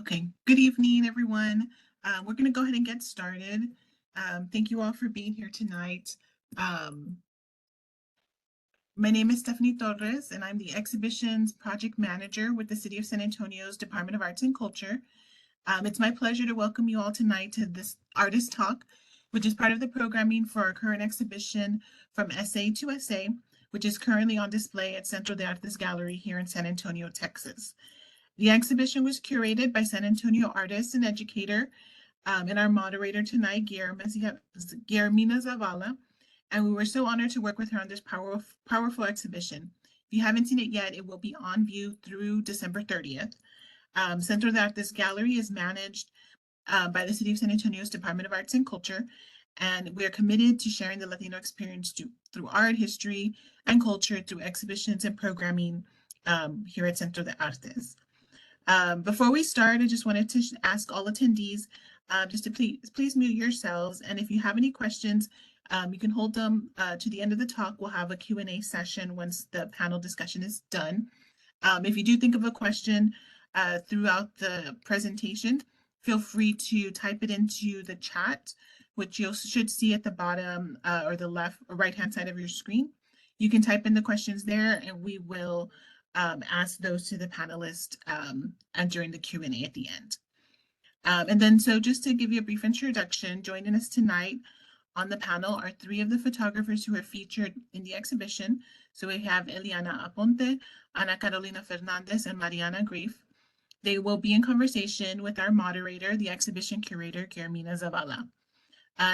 Okay, good evening, everyone. We're going to go ahead and get started. Thank you all for being here tonight. Um, my name is Stephanie Torres, and I'm the Exhibitions Project Manager with the City of San Antonio's Department of Arts and Culture. It's my pleasure to welcome you all tonight to this Artist Talk, which is part of the programming for our current exhibition From SA to SA, which is currently on display at Centro de Artes Gallery here in San Antonio, Texas. The exhibition was curated by San Antonio artist and educator and our moderator tonight, Guillermina Zabala. And we were so honored to work with her on this powerful exhibition. If you haven't seen it yet, it will be on view through December 30th. Centro de Artes Gallery is managed by the City of San Antonio's Department of Arts and Culture, and we are committed to sharing the Latino experience through art, history, and culture through exhibitions and programming here at Centro de Artes. Before we start, I just wanted to ask all attendees just to please mute yourselves. And if you have any questions, you can hold them to the end of the talk. We'll have a Q&A session once the panel discussion is done. If you do think of a question throughout the presentation, feel free to type it into the chat, which you should see at the bottom or the left or right-hand side of your screen. You can type in the questions there and we will ask those to the panelists and during the Q&A at the end. And then so just to give you a brief introduction, joining us tonight on the panel are three of the photographers who are featured in the exhibition. So we have Eliana Aponte, Ana Carolina Fernandes, and Mariana Greif. They will be in conversation with our moderator, the exhibition curator, Guillermina Zabala.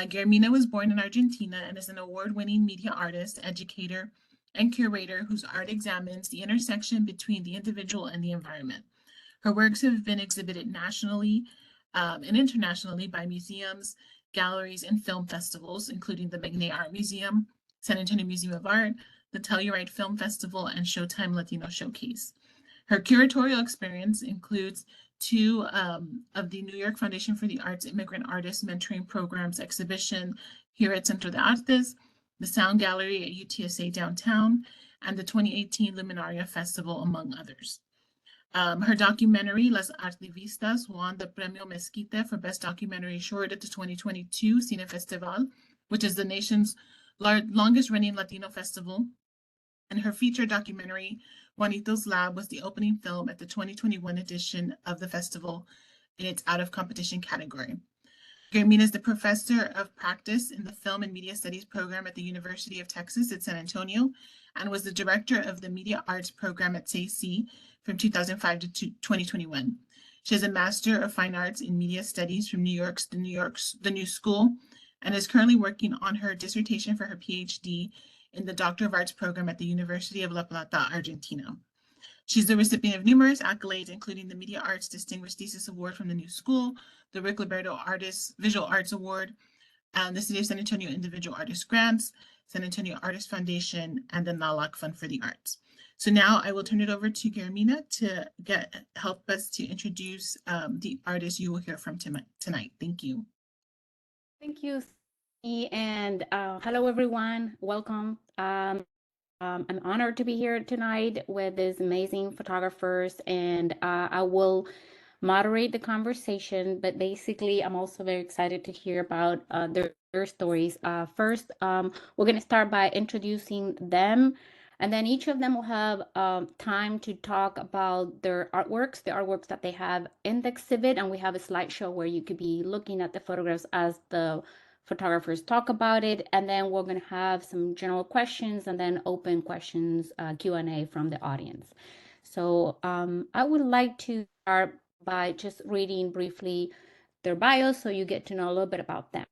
Guillermina was born in Argentina and is an award-winning media artist, educator, and curator whose art examines the intersection between the individual and the environment. Her works have been exhibited nationally and internationally by museums, galleries, and film festivals, including the Magnet Art Museum, San Antonio Museum of Art, the Telluride Film Festival, and Showtime Latino Showcase. Her curatorial experience includes two of the New York Foundation for the Arts Immigrant Artists Mentoring Programs exhibition here at Centro de Artes, the Sound Gallery at UTSA Downtown, and the 2018 Luminaria Festival, among others. Her documentary, Las Artivistas, won the Premio Mezquite for Best Documentary Short at the 2022 Cine Festival, which is the nation's longest-running Latino festival. And her feature documentary, Juanito's Lab, was the opening film at the 2021 edition of the festival in its out-of-competition category. Guillermina is the professor of practice in the Film and Media Studies program at the University of Texas at San Antonio and was the director of the Media Arts program at CAC from 2005 to 2021. She has a Master of Fine Arts in Media Studies from the New School and is currently working on her dissertation for her PhD in the Doctor of Arts program at the University of La Plata, Argentina. She's the recipient of numerous accolades, including the Media Arts Distinguished Thesis Award from the New School, the Rick Liberto Visual Arts Award, and the City of San Antonio Individual Artist Grants, San Antonio Artist Foundation, and the NALAC Fund for the Arts. So now I will turn it over to Guillermina to help us to introduce the artists you will hear from tonight. Thank you. Thank you, and hello, everyone. Welcome. I'm honored to be here tonight with these amazing photographers, and I will moderate the conversation, but basically I'm also very excited to hear about their stories. First, we're going to start by introducing them, and then each of them will have time to talk about their artworks, the artworks that they have in the exhibit, and we have a slideshow where you could be looking at the photographs as the photographers talk about it, and then we're going to have some general questions and then open questions, Q&A from the audience. So I would like to start by just reading briefly their bios so you get to know a little bit about them.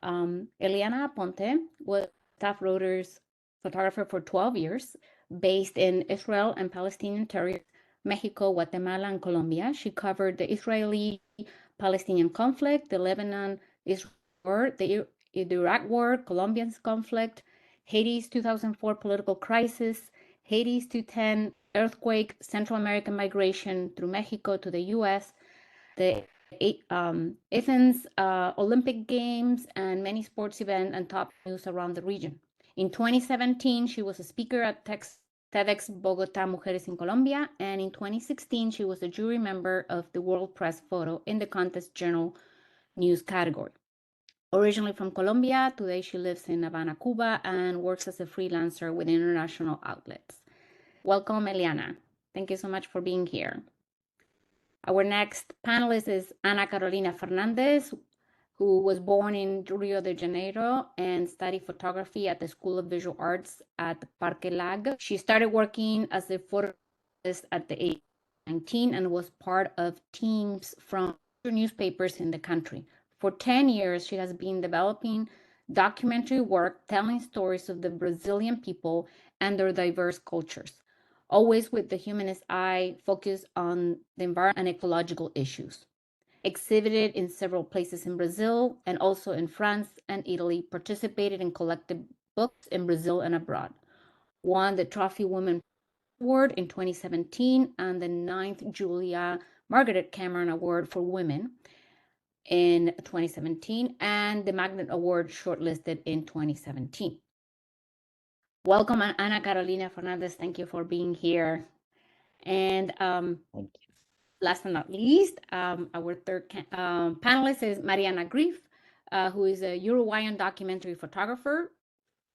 Eliana Aponte was staff Reuters photographer for 12 years, based in Israel and Palestinian territories, Mexico, Guatemala, and Colombia. She covered the Israeli-Palestinian conflict, the Lebanon-Israel War, the Iraq War, Colombian conflict, Haiti's 2004 political crisis, Haiti's 2010 earthquake, Central American migration through Mexico to the U.S., the Athens Olympic Games, and many sports events and top news around the region. In 2017, she was a speaker at Texas TEDx Bogota Mujeres in Colombia, and in 2016, she was a jury member of the World Press Photo in the Contest Journal News category. Originally from Colombia, today she lives in Havana, Cuba, and works as a freelancer with international outlets. Welcome, Eliana. Thank you so much for being here. Our next panelist is Ana Carolina Fernandes, who was born in Rio de Janeiro and studied photography at the School of Visual Arts at Parque Lag. She started working as a photojournalist at the age of 19 and was part of teams from newspapers in the country. For 10 years, she has been developing documentary work telling stories of the Brazilian people and their diverse cultures, always with the humanist eye focused on the environment and ecological issues. Exhibited in several places in Brazil and also in France and Italy, participated in collected books in Brazil and abroad. Won the Trophy Women Award in 2017 and the 9th Julia Margaret Cameron Award for Women in 2017 and the Magnet Award shortlisted in 2017. Welcome, Ana Carolina Fernandez. Thank you for being here. And last but not least, our third panelist is Mariana Greif, who is a Uruguayan documentary photographer,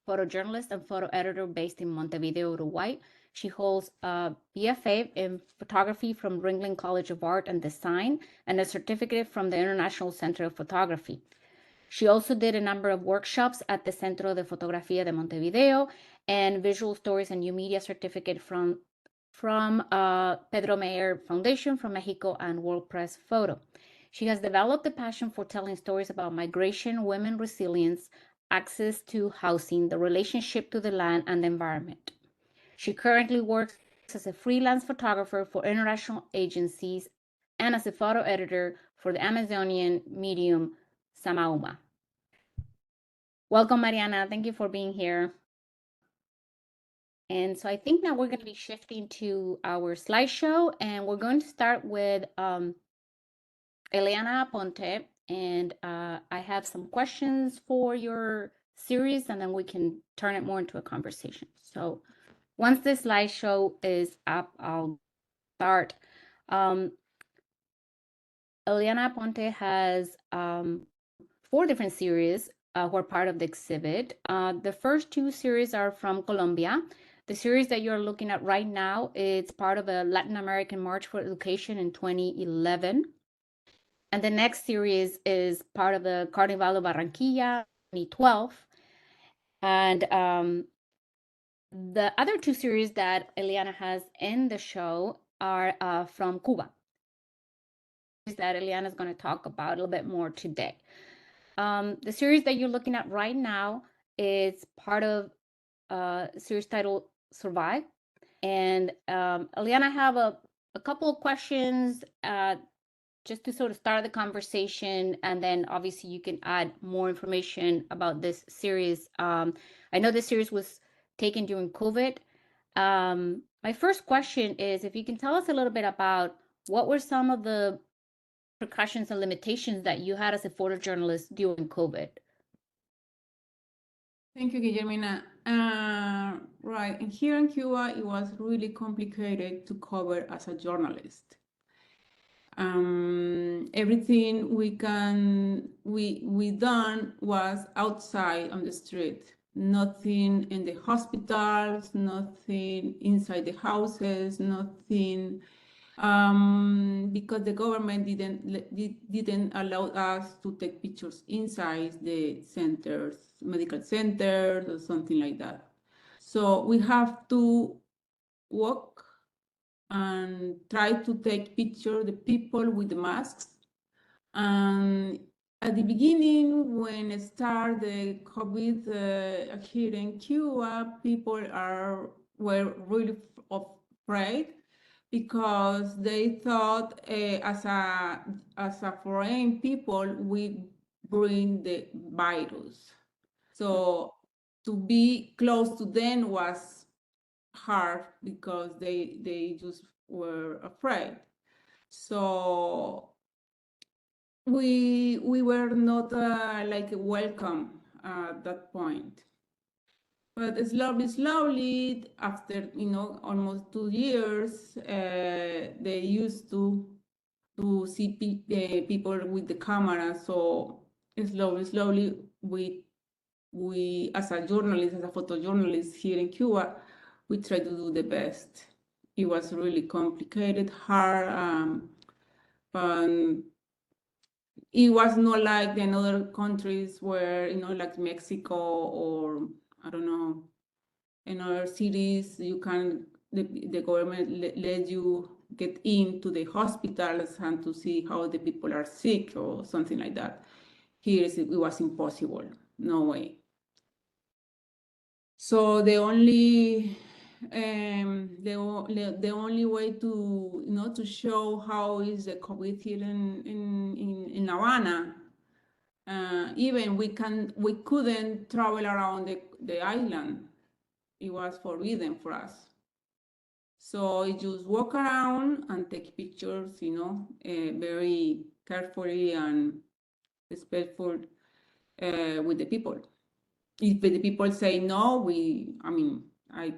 photojournalist, and photo editor based in Montevideo, Uruguay. She holds a BFA in photography from Ringling College of Art and Design and a certificate from the International Center of Photography. She also did a number of workshops at the Centro de Fotografía de Montevideo and Visual Stories and New Media certificate from Pedro Mayer Foundation from Mexico and World Press Photo. She has developed a passion for telling stories about migration, women resilience, access to housing, the relationship to the land and the environment. She currently works as a freelance photographer for international agencies and as a photo editor for the Amazonian medium Samauma. Welcome, Mariana. Thank you for being here. And so I think now we're going to be shifting to our slideshow, and we're going to start with Eliana Aponte. And I have some questions for your series, and then we can turn it more into a conversation. So once the slideshow is up, I'll start. Eliana Aponte has 4 different series who are part of the exhibit. The first 2 series are from Colombia. The series that you're looking at right now, it's part of a Latin American March for Education in 2011. And the next series is part of the Carnival of Barranquilla 2012. And the other 2 series that Eliana has in the show are from Cuba, that Eliana is going to talk about a little bit more today. The series that you're looking at right now is part of a series titled Survive. And Eliana, I have a couple of questions just to sort of start the conversation, and then obviously you can add more information about this series. I know this series was taken during COVID. My first question is if you can tell us a little bit about what were some of the precautions and limitations that you had as a photojournalist during COVID? Thank you, Guillermina. Right, and here in Cuba, it was really complicated to cover as a journalist. Everything we done was outside on the street. Nothing in the hospitals, nothing inside the houses, nothing because the government didn't allow us to take pictures inside the centers, medical centers or something like that. So we have to walk and try to take picture the people with the masks. And at the beginning, when it started the COVID here in Cuba, people were really afraid because they thought as a foreign people, we bring the virus. So to be close to them was hard because they just were afraid. So we were not like welcome at that point. But slowly, after almost 2 years, they used to see people with the camera. So slowly, we as a journalist, as a photojournalist here in Cuba, we try to do the best. It was really complicated, hard, it was not like in other countries where, like Mexico or I don't know, in other cities, the government let you get into the hospitals and to see how the people are sick or something like that. Here it was impossible, no way. So the only the only way to show how is the COVID here in Havana. Even we couldn't travel around the island. It was forbidden for us. So I just walk around and take pictures, very carefully and respectful with the people. If the people say no, I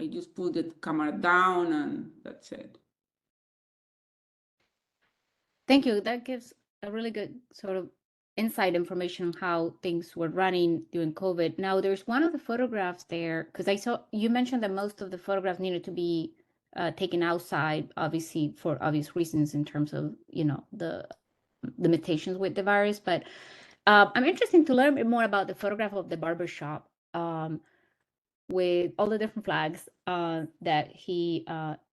just put the camera down and that's it. Thank you. That gives a really good sort of inside information on how things were running during COVID. Now, there's one of the photographs there, because I saw you mentioned that most of the photographs needed to be taken outside, obviously for obvious reasons in terms of, the limitations with the virus. But I'm interested to learn a bit more about the photograph of the barbershop with all the different flags that he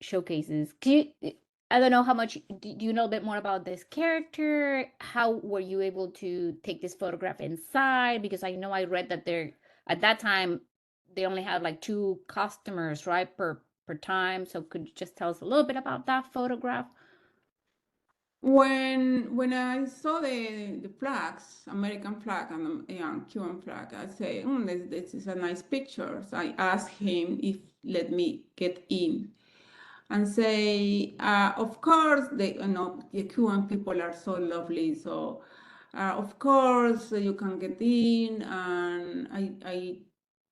showcases. I don't know how much, do you know a bit more about this character? How were you able to take this photograph inside? Because I know I read that at that time, they only had like 2 customers, right, per time. So could you just tell us a little bit about that photograph? When I saw the flags, American flag and Cuban flag, I say, this is a nice picture. So I asked him if let me get in and say, of course, the Cuban people are so lovely. So, of course, you can get in, and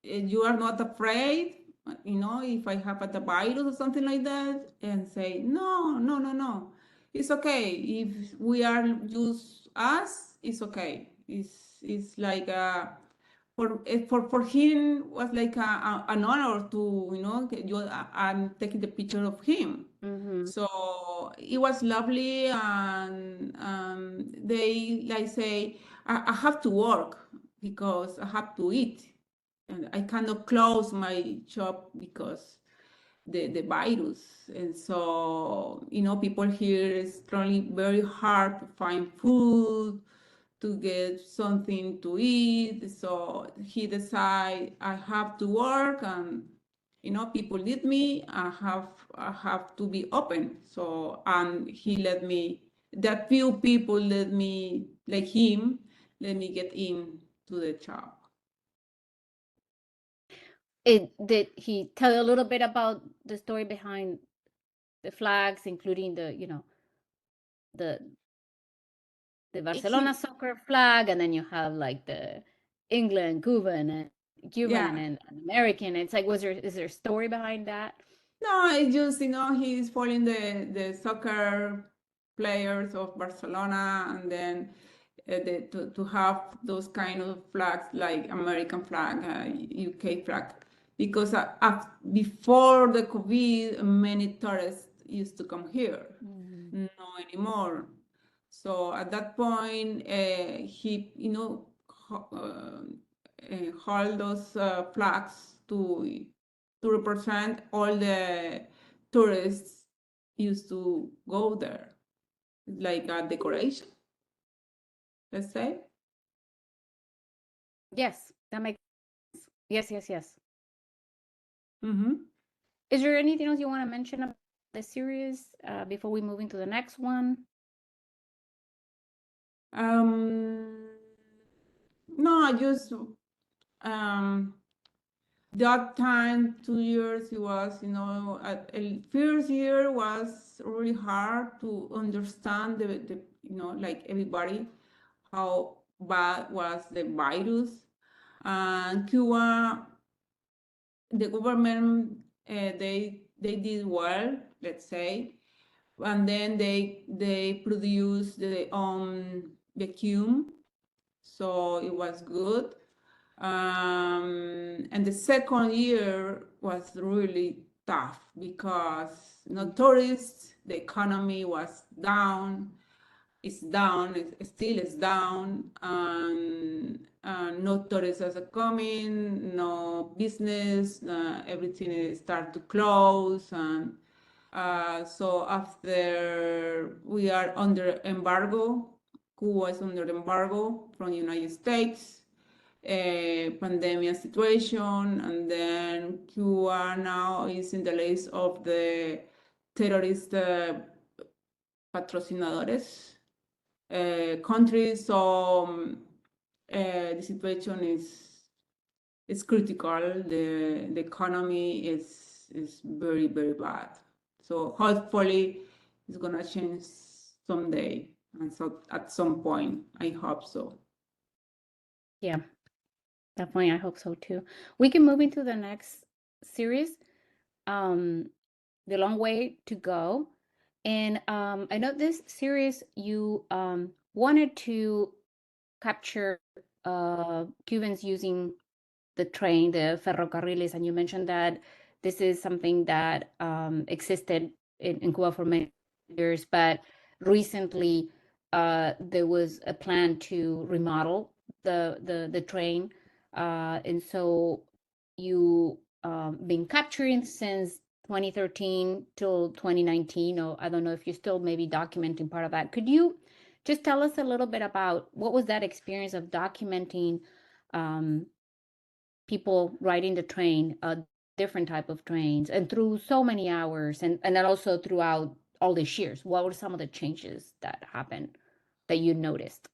you are not afraid, if I have the virus or something like that, and say, no, no, no, no, it's okay. If we are just us, it's okay. It's like for him was like an honor to I'm taking the picture of him. Mm-hmm. So it was lovely, and they like say I have to work because I have to eat, and I cannot close my shop because the virus. And so people here is trying very hard to find food, to get something to eat. So he decided I have to work, and people need me. I have to be open. So and he let me. That few people let me, like him, let me get in to the shop. Did he tell you a little bit about the story behind the flags, including the Barcelona He, soccer flag, and then you have like the England, Cuban yeah. and American. It's like, is there a story behind that? No, it's just he's following the soccer players of Barcelona, and then to have those kind of flags like American flag, UK flag, because before the COVID, many tourists used to come here. Mhm. No anymore. So at that point, he hold those flags to represent all the tourists used to go there, like a decoration, let's say. Yes, that makes sense. Yes, yes, yes. Mm-hmm. Is there anything else you want to mention about the series before we move into the next one? Um, no, I just that time, 2 years, it was, first year was really hard to understand like everybody, how bad was the virus. And Cuba the government, they did well, let's say, and then they produced their own vacuum, so it was good. And the second year was really tough because no tourists, the economy was down, it's down, it still is down, and no tourists are coming, no business, everything is start to close, and so after we are under embargo, Cuba is under embargo from the United States, pandemic situation, and then Cuba now is in the list of the terrorist patrocinadores countries. So the situation is critical. The economy is very, very bad. So hopefully it's gonna change someday, and so at some point, I hope so. Yeah, definitely. I hope so too. We can move into the next series, The Long Way to Go. And I know this series you wanted to capture Cubans using the train, the ferrocarriles, and you mentioned that this is something that existed in Cuba for many years, but recently there was a plan to remodel the train, and so you been capturing since 2013 till 2019, or I don't know if you're still maybe documenting part of that. Could you just tell us a little bit about what was that experience of documenting people riding the train, different type of trains, and through so many hours, and then also throughout all these years? What were some of the changes that happened that you noticed?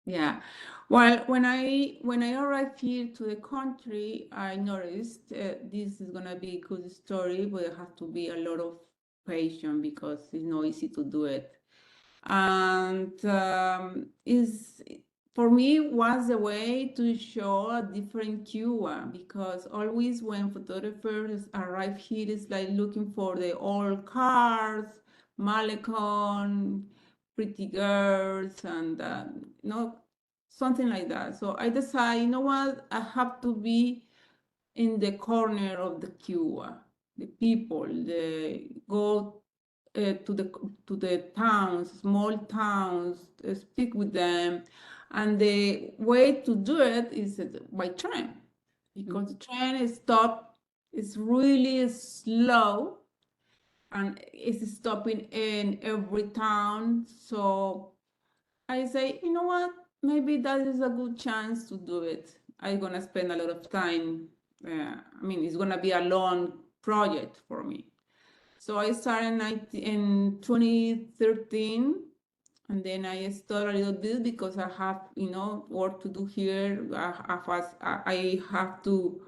Yeah, well, when I arrived here to the country, I noticed this is gonna be a good story, but it has to be a lot of patience because it's not easy to do it. And is for me was a way to show a different Cuba, because always when photographers arrive here, it's like looking for the old cars, Malecon, pretty girls, and something like that. So I decided, you know what, I have to be in the corner of the Cuba, the people, the go to the towns, small towns, speak with them, and the way to do it is by train, because the train is stop, it's really slow, and it's stopping in every town. So I say, you know what? Maybe that is a good chance to do it. I'm gonna spend a lot of time. I mean, it's gonna be a long project for me. So I started in 2013, and then I started a little bit because I have, work to do here. I have to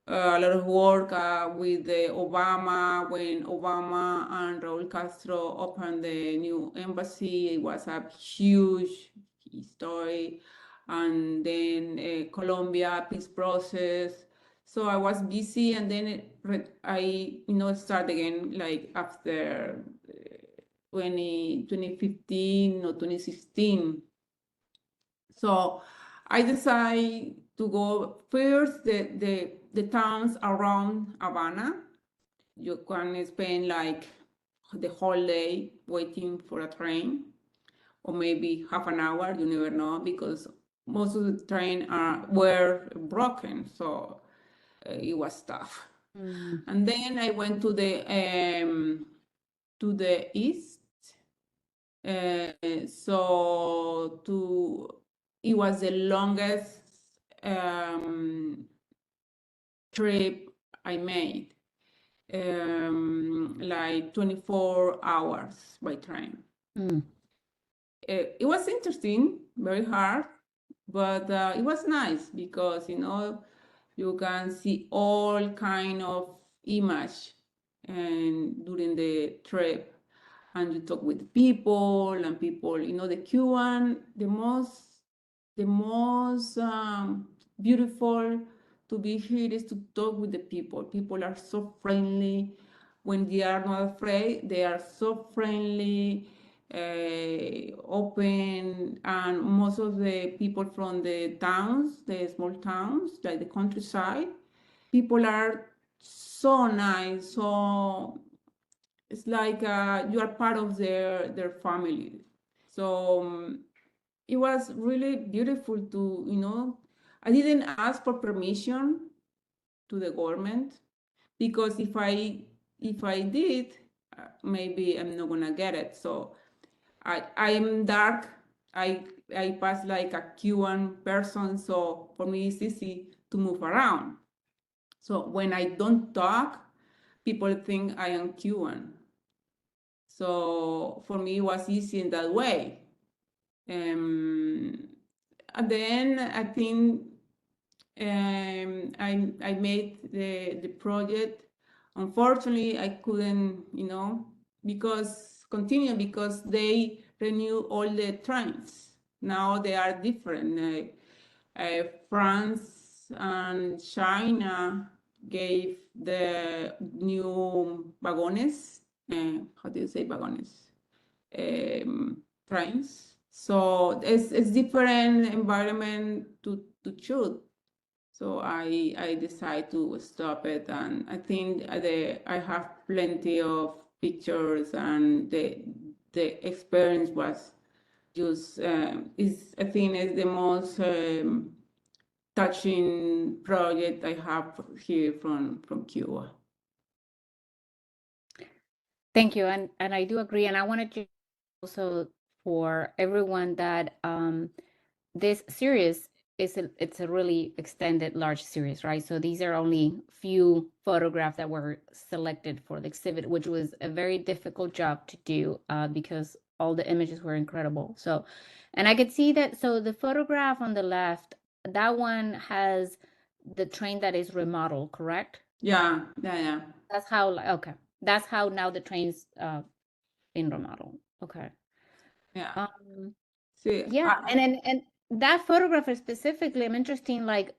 a lot of work with Obama, when Obama and Raul Castro opened the new embassy. It was a huge story. And then Colombia peace process. So I was busy, and then I start again like after 2015 or 2016. So I decided to go first the towns around Havana. You can spend like the whole day waiting for a train, or maybe half an hour, you never know, because most of the train were broken, so it was tough. And then I went to the east. So it was the longest trip I made, like 24 hours by train. It was interesting, very hard, but it was nice because you can see all kind of image and during the trip, and you talk with people, and people, the Cuban, the most beautiful to be here is to talk with the people. People are so friendly. When they are not afraid, they are so friendly, open, and most of the people from the towns, the small towns, like the countryside, people are so nice. So it's like you are part of their family. So it was really beautiful to, I didn't ask for permission to the government, because if I did, maybe I'm not gonna get it. So I am dark. I pass like a Cuban person, so for me it's easy to move around. So when I don't talk, people think I am Cuban. So for me it was easy in that way. And then I think I made the project. Unfortunately, I couldn't, because they renew all the trains. Now they are different. France and China gave the new vagones. How do you say vagones? Trains. So it's different environment to choose. So I decided to stop it, and I think I have plenty of pictures, and the experience was just I think is the most touching project I have here from Cuba. Thank you, and I do agree, and I wanted to also for everyone that this series it's a really extended large series, right? So these are only few photographs that were selected for the exhibit, which was a very difficult job to do because all the images were incredible. So, and I could see that. So the photograph on the left, that one has the train that is remodeled, correct? Yeah. That's how, okay. That's how now the train's in remodeled. Okay. Yeah. Um, See, yeah, and that photographer specifically, I'm interested, like,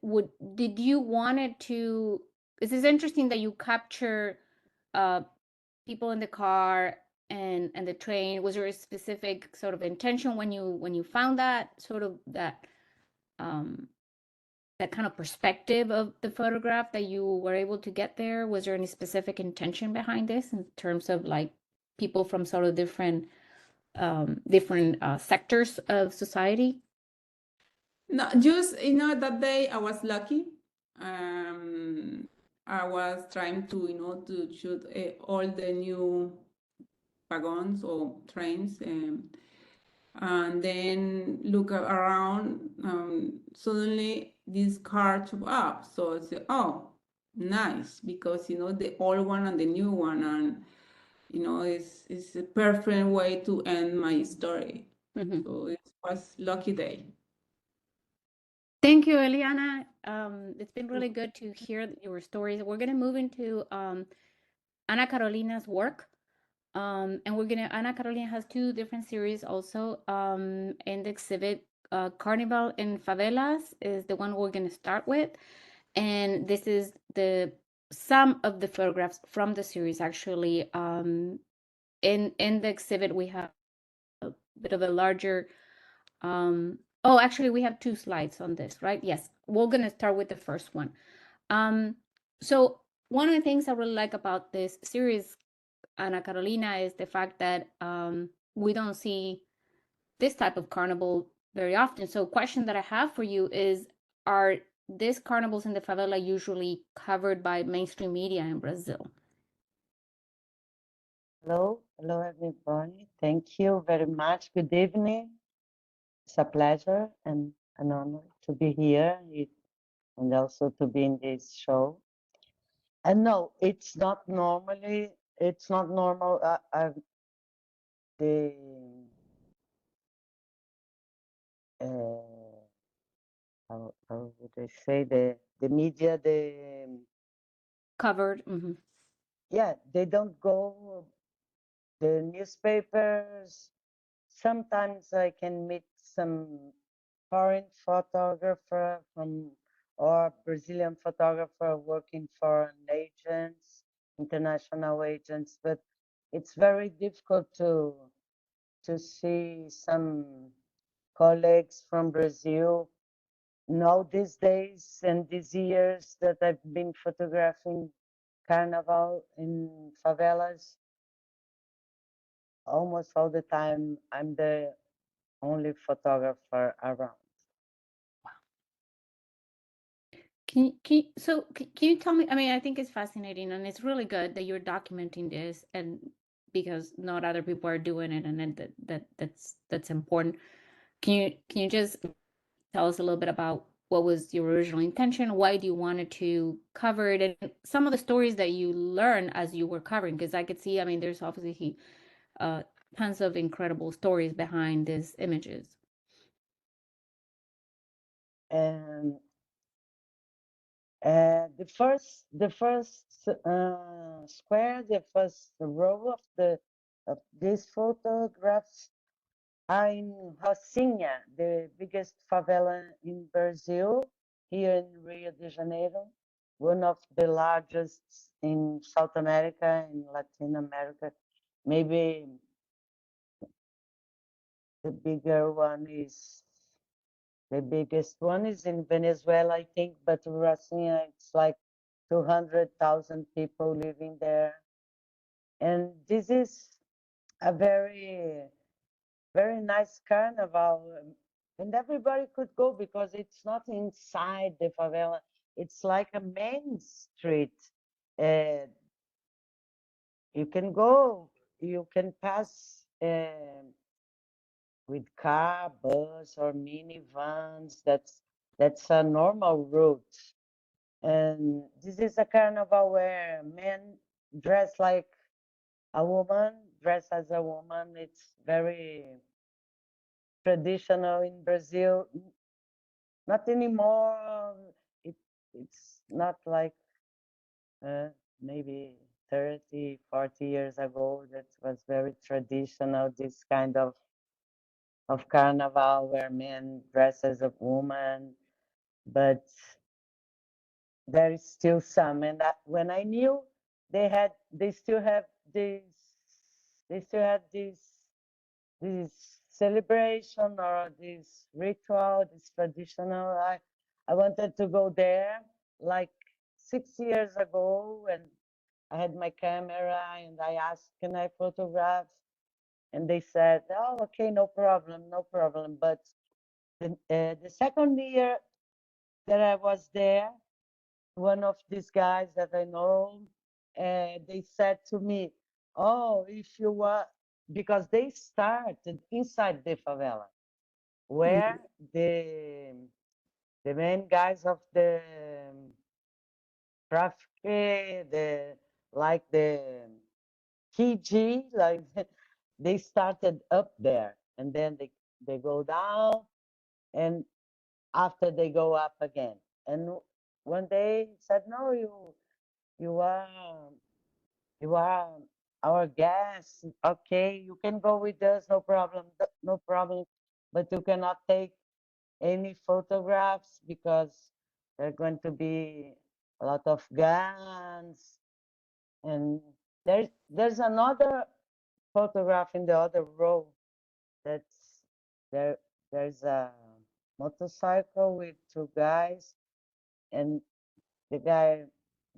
did you want it to, this is interesting that you capture uh people in the car and the train. Was there a specific sort of intention when you found that sort of um that kind of perspective of the photograph that you were able to get there? Was there any specific intention behind this in terms of like people from sort of different sectors of society? no, just that day I was lucky. I was trying to to shoot all the new wagons or trains, and then look around. Suddenly this car took up, so I said, "Oh, nice," because the old one and the new one, and it's a perfect way to end my story. Mhm. So it was lucky day. Thank you, Eliana. It's been really good to hear your stories. We're going to move into Ana Carolina's work. And Ana Carolina has two different series also in the exhibit. Carnival in Favelas is the one we're going to start with. And this is some of the photographs from the series, actually. In the exhibit, we have a bit of a larger oh, actually, we have two slides on this, right? Yes, we're going to start with the first one. So one of the things I really like about this series, Ana Carolina, is the fact that we don't see this type of carnival very often. So question that I have for you is, are these carnivals in the favela usually covered by mainstream media in Brazil? Hello, hello everybody. Thank you very much. Good evening. It's a pleasure and an honor to be here and also to be in this show. And no, it's not normal. The how would I say the media Covered. Mm-hmm. yeah, they don't go the newspapers. Sometimes I can meet some foreign photographer from or Brazilian photographer working for agents, international agents, but it's very difficult to see some colleagues from Brazil. Now these days and these years that I've been photographing Carnival in favelas, almost all the time I'm the only photographer around. Can you tell me, I mean, I think it's fascinating and it's really good that you're documenting this, and because not other people are doing it, and then that's important. Can you just tell us a little bit about what was your original intention? Why do you wanted to cover it, and some of the stories that you learned as you were covering? Because I could see, I mean, there's obviously tons of incredible stories behind these images. And the first square, the first row of these photographs are in Rocinha, the biggest favela in Brazil, here in Rio de Janeiro, one of the largest in South America and Latin America. Maybe the bigger one is the biggest one is in Venezuela, I think, but Rocinha, it's like 200,000 people living there. And this is a very nice carnival. And everybody could go because it's not inside the favela. It's like a main street. Uh, you can go, you can pass with car, bus, or minivans. That's a normal route. And this is a carnival where men dress like a woman, dress as a woman. It's very traditional in Brazil. Not anymore. It's not like maybe 30, 40 years ago. That was very traditional, this kind of carnival where men dress as a woman. But there is still some. And when I knew they still have this celebration or this ritual, this traditional. I wanted to go there like 6 years ago, and I had my camera and I asked, can I photograph? And they said, oh, okay, no problem, no problem. But the second year that I was there, one of these guys that I know, they said to me, oh, if you want, because they started inside the favela, where the main guys of the traffic, the KG, like they started up there, and then they go down, and after they go up again. And one day he said, no, you are you are our guest. Okay, you can go with us, no problem, no problem. But you cannot take any photographs because there are going to be a lot of guns. And there's another photograph in the other row that's there. There's a motorcycle with two guys, and the guy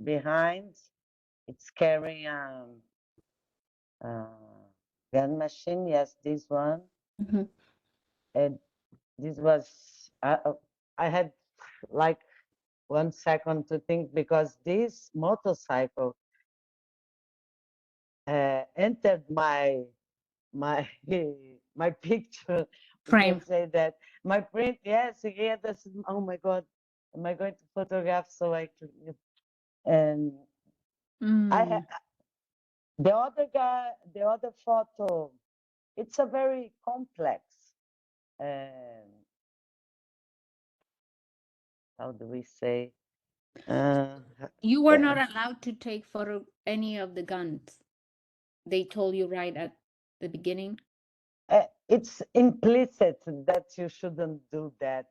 behind, it's carrying a gun machine. Yes, this one. Mm-hmm. And this was I had like 1 second to think, because this motorcycle entered my my picture. We can Frame. say that my print. Yes, yeah. That's, oh my God, am I going to photograph? So I could, and I Mm. had the other guy, the other photo. It's a very complex. How do we say? You were not allowed to take photo any of the guns. They told you right at the beginning. It's implicit that you shouldn't do that.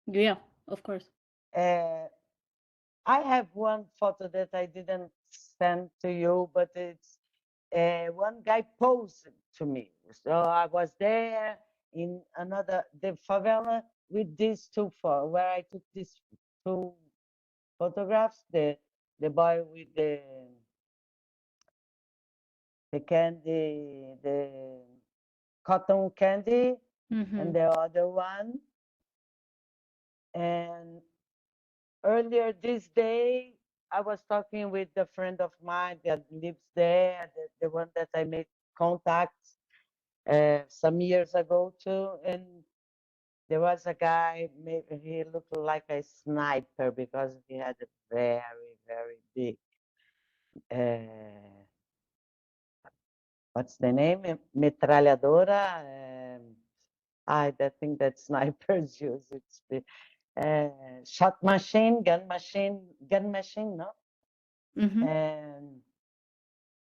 Yeah, of course. I have one photo that I didn't send to you, but it's one guy posed to me. So I was there in the favela with these two where I took these two photographs. The boy with the candy, the cotton candy, and the other one. And earlier this day, I was talking with a friend of mine that lives there, the one that I made contacts some years ago too. And there was a guy, maybe he looked like a sniper because he had a very, very big, what's the name? Metralhadora. I think that snipers use. It's the shot machine, gun machine, no?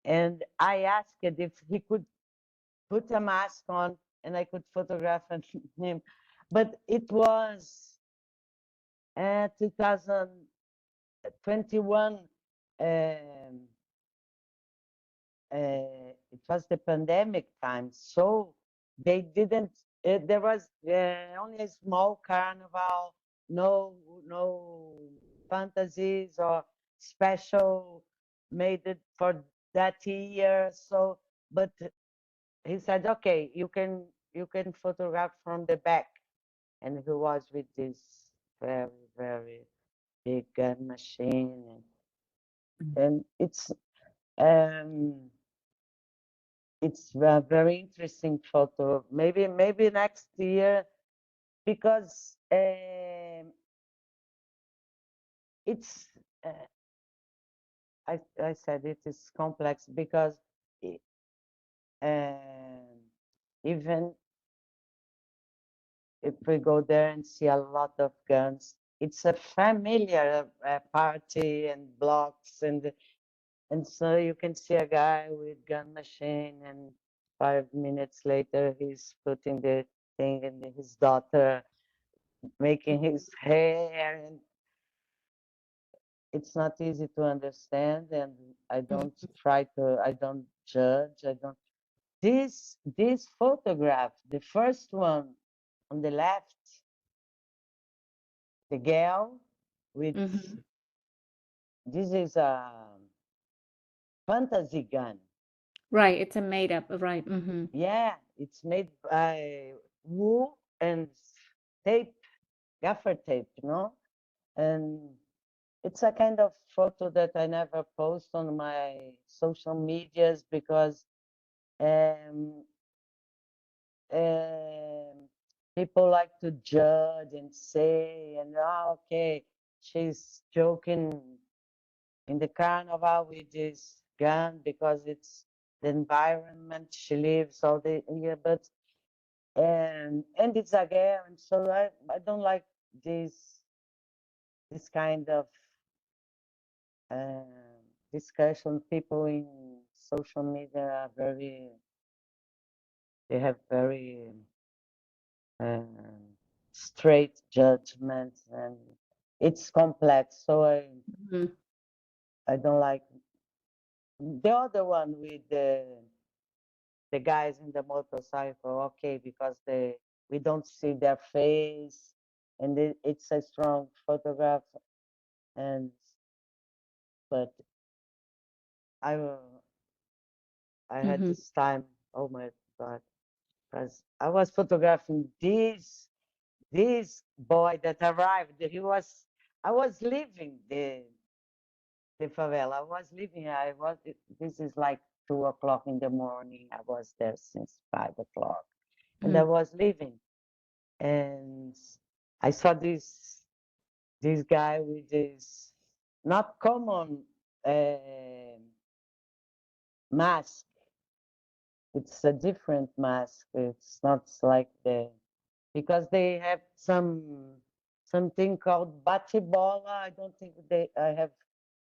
And I asked if he could put a mask on and I could photograph him. But it was 2021. It was the pandemic time, so they didn't. There was only a small carnival, no fantasies or special made it for that year. So, but he said, okay, you can photograph from the back, and he was with this very, very big gun machine, and um it's a very interesting photo. Maybe next year, because it's I said it is complex because i- um, even if we go there and see a lot of guns, it's a familiar party and blocks, and so you can see a guy with gun machine, and 5 minutes later he's putting the thing in his daughter, making his hair, and it's not easy to understand. And I don't judge. I don't. This photograph, the first one on the left, the girl with this is a fantasy gun. Right, it's a made up, right. Yeah, it's made by wool and tape, gaffer tape, and it's a kind of photo that I never post on my social medias because um, um, people like to judge and say, and okay, she's joking in the carnival with this gun because it's the environment she lives all the year, but and it's a girl, and so I don't like this kind of discussion. People in social media are they have very straight judgments, and it's complex. So I don't like the other one with the guys in the motorcycle. Okay, because we don't see their face, and it's a strong photograph, and but I will. I had this time. Oh my God! Because I was photographing this boy that arrived. I was leaving the favela. I was leaving. This is like 2 o'clock in the morning. I was there since 5 o'clock, and I was leaving, and I saw this guy with this not common mask. It's a different mask. It's not like because they have something called bate-bola. I don't think I have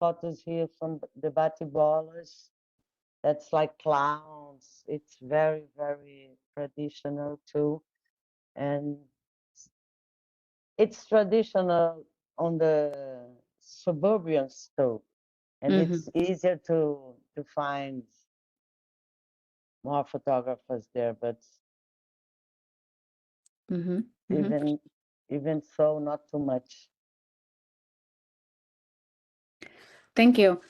photos here from the bate-bolas. That's like clowns. It's very, very traditional too. And it's traditional on the suburban stuff, and it's easier to find more photographers there. But even so, not too much. Thank you.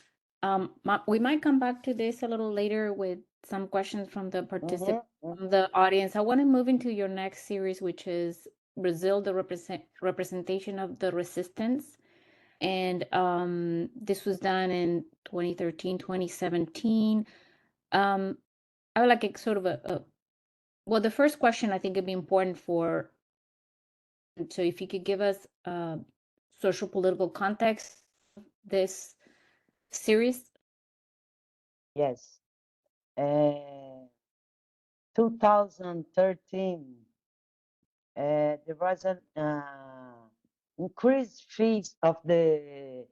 We might come back to this a little later with some questions from the participants, from the audience. I want to move into your next series, which is Brazil, the representation of the resistance. And this was done in 2013, 2017. I would like a sort of well, the first question I think would be important for, so if you could give us social political context, this series. Yes. 2013, there was an increased fees of the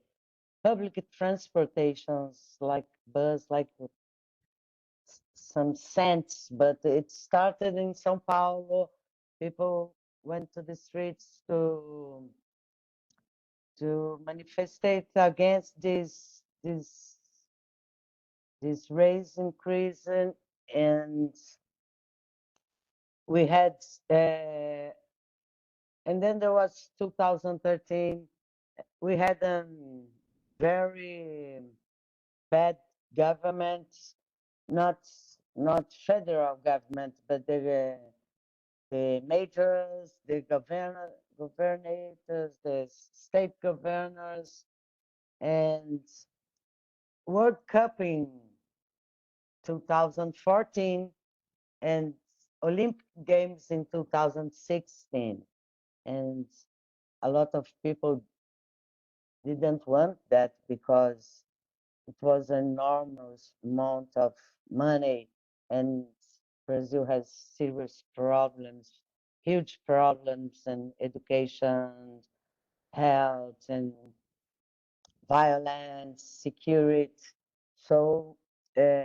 public transportations, like bus, like some cents, but it started in São Paulo. People went to the streets to manifestate against this raise increase, and we had and then there was 2013. We had a very bad government, not federal government, but the majors, the governors, the state governors, and World Cup in 2014 and Olympic Games in 2016. And a lot of people didn't want that because it was an enormous amount of money, and Brazil has serious problems, huge problems in education, health, and violence, security. So the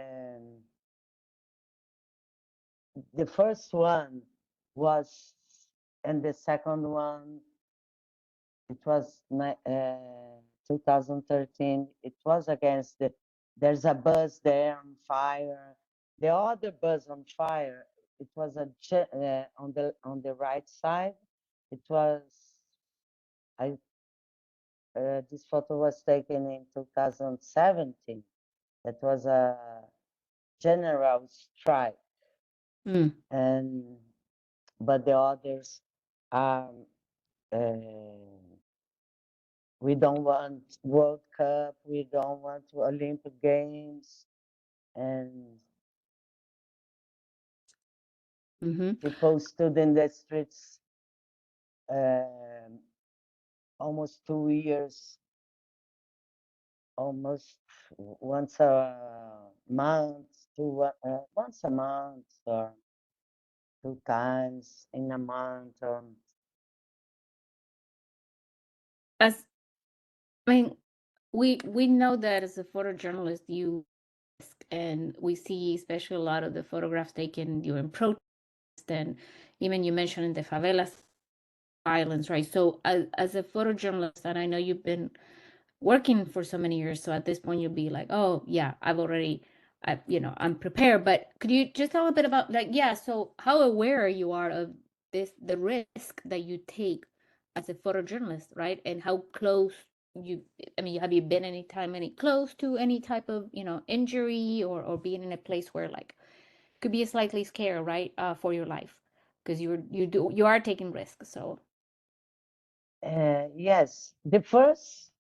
first one was, and the second one, it was 2013. It was against there's a bus there on fire. The other bus on fire, it was on the right side. It was, this photo was taken in 2017. That was a general strike. And but the others are, we don't want World Cup, we don't want Olympic Games, and people stood in the streets almost 2 years, almost once a month, once a month, or 2 times in a month. As I mean, we know that as a photojournalist, you, and we see especially a lot of the photographs taken during protest, and even you mentioned in the favelas violence, right? So as a photojournalist, and I know you've been working for so many years, so at this point you'll be like, oh yeah, I'm prepared. But could you just tell a bit about, like, yeah, so how aware you are of the risk that you take as a photojournalist, right? And how close have you been any close to any type of, injury, or being in a place where, like, could be a slightly scare, right, for your life, because you are taking risks. So Yes, the first,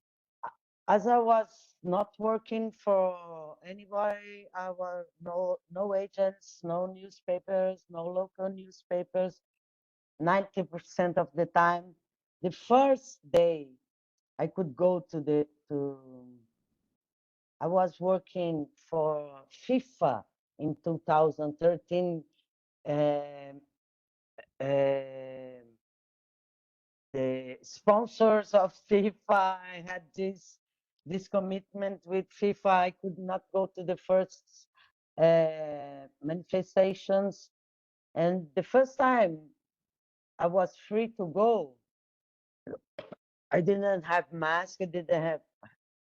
as I was not working for anybody, I was no agents, no newspapers, no local newspapers. 90% of the time, the first day I could go I was working for FIFA in 2013. Um, the sponsors of FIFA, I had this commitment with FIFA. I could not go to the first manifestations, and the first time I was free to go, I didn't have mask. I didn't have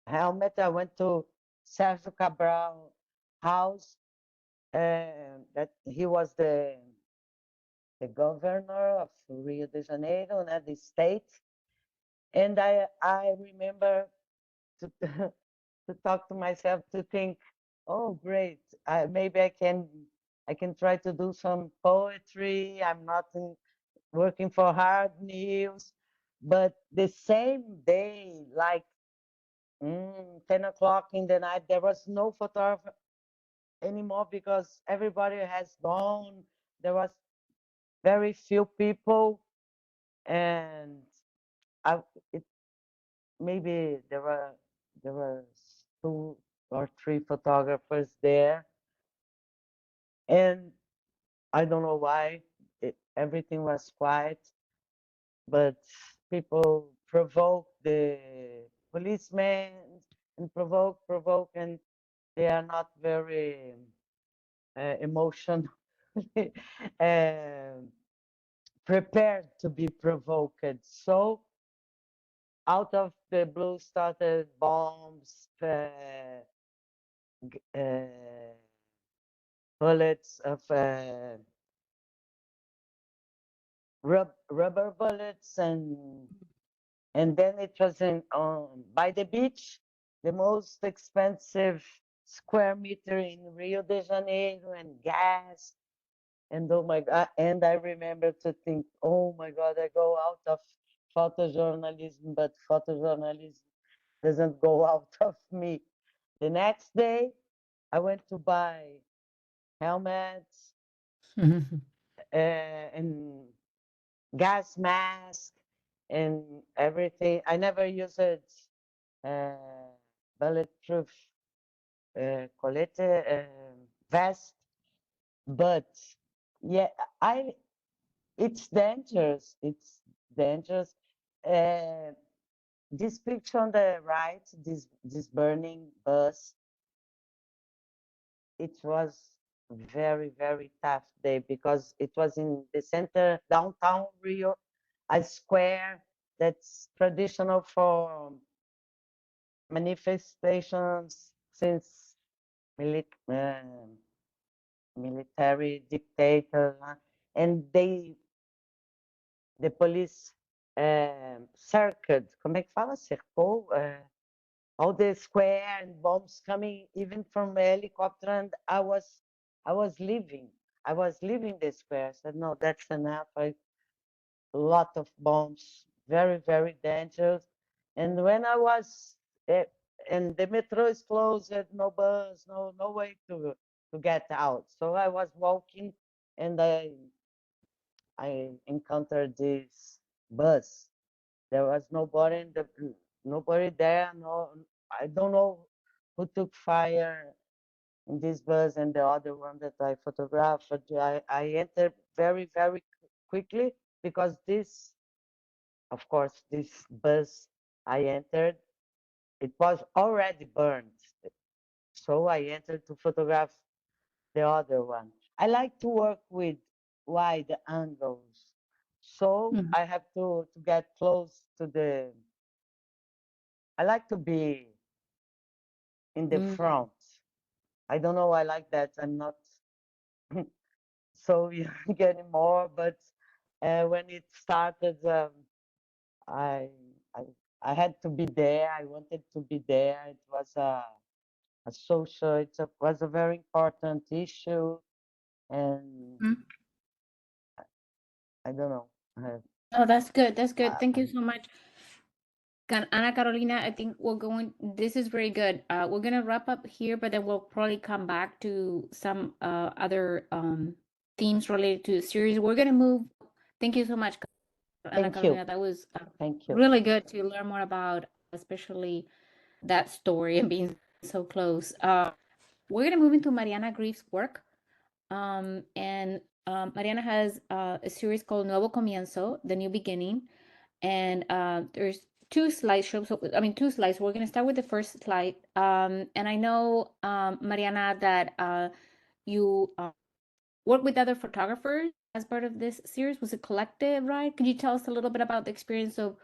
helmet. I went to Sergio Cabral house. That he was the governor of Rio de Janeiro, the state. And I remember to to talk to myself to think, oh great, maybe I can try to do some poetry. I'm not working for hard news, but the same day, like 10 o'clock in the night, there was no photographer anymore because everybody has gone. There was very few people, and I, it, maybe there were two or three photographers there, and I don't know why everything was quiet, but people provoke the policemen and provoke, and they are not very emotional, prepared to be provoked. So out of the blue started bombs, bullets of rubber bullets, and then it was in by the beach, the most expensive square meter in Rio de Janeiro, and gas. And oh my God, and I remember to think, oh my God, I go out of photojournalism, but photojournalism doesn't go out of me. The next day, I went to buy helmets and gas mask and everything. I never used bulletproof colette vest, but yeah, I it's dangerous. It's dangerous. Uh, this picture on the right, this burning bus, it was very tough day because it was in the center downtown Rio, a square that's traditional for manifestations since military dictator, and the police circled, como é que fala? Cercou all the square and bombs coming even from a helicopter, and I was leaving. I was leaving the square. I said, no, that's enough. A lot of bombs, very dangerous. And when I was, and the metro is closed, no bus, no way to get out. So I was walking, and I encountered this bus. There was nobody there. No, I don't know who took fire in this bus and the other one that I photographed. I entered very quickly because this, of course, this bus I entered, it was already burned. So I entered to photograph the other one. I like to work with wide angles. So I have to get close to the, I like to be in the front. I don't know, I like that. I'm not so young anymore, but when it started, I, I I had to be there. I wanted to be there. It was a social, was a very important issue, and I don't know. Oh, that's good. That's good. Thank you so much. Ana Carolina, I think this is very good. We're going to wrap up here, but then we'll probably come back to some other themes related to the series. We're going to move. Thank you so much, Ana Thank Carolina. you. That was Thank you. really good to learn more about, especially that story and being so close. We're going to move into Mariana Greif's work. And Mariana has a series called Nuevo Comienzo, The New Beginning. And there's two slideshows. So, I mean, two slides. We're going to start with the first slide. And I know, Mariana, that you work with other photographers as part of this series. Was it collective, right? Could you tell us a little bit about the experience of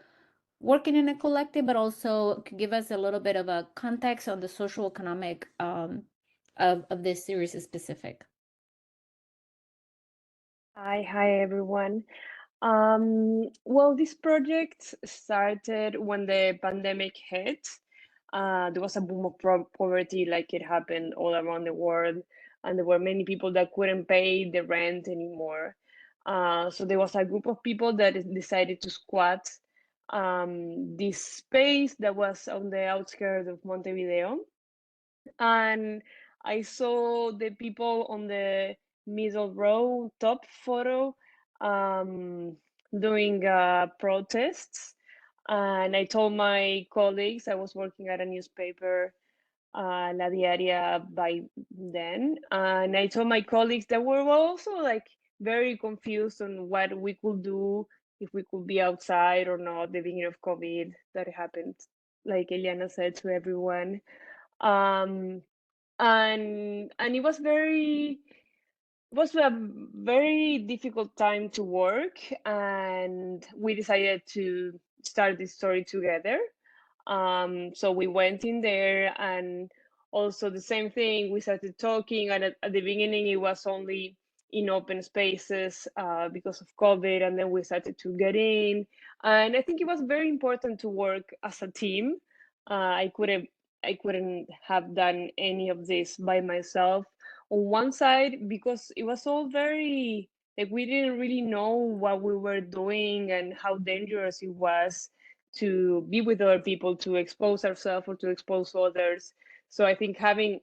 working in a collective, but also could give us a little bit of a context on the social economic of this series specific. Hi everyone. Well, this project started when the pandemic hit. There was a boom of poverty, like it happened all around the world, and there were many people that couldn't pay the rent anymore. So there was a group of people that decided to squat this space that was on the outskirts of Montevideo. And I saw the people on the middle row, top photo, doing protests. And I told my colleagues, I was working at a newspaper, La Diaria by then, and I told my colleagues that we were also like very confused on what we could do, if we could be outside or not. The beginning of COVID that happened, like Eliana said, to everyone. Um, and it was a very difficult time to work, and we decided to start this story together. So we went in there, and also the same thing, we started talking, and at the beginning it was only in open spaces because of COVID, and then we started to get in. And I think it was very important to work as a team. I couldn't have done any of this by myself on one side, because it was all very, like, we didn't really know what we were doing and how dangerous it was to be with other people, to expose ourselves or to expose others. So I think having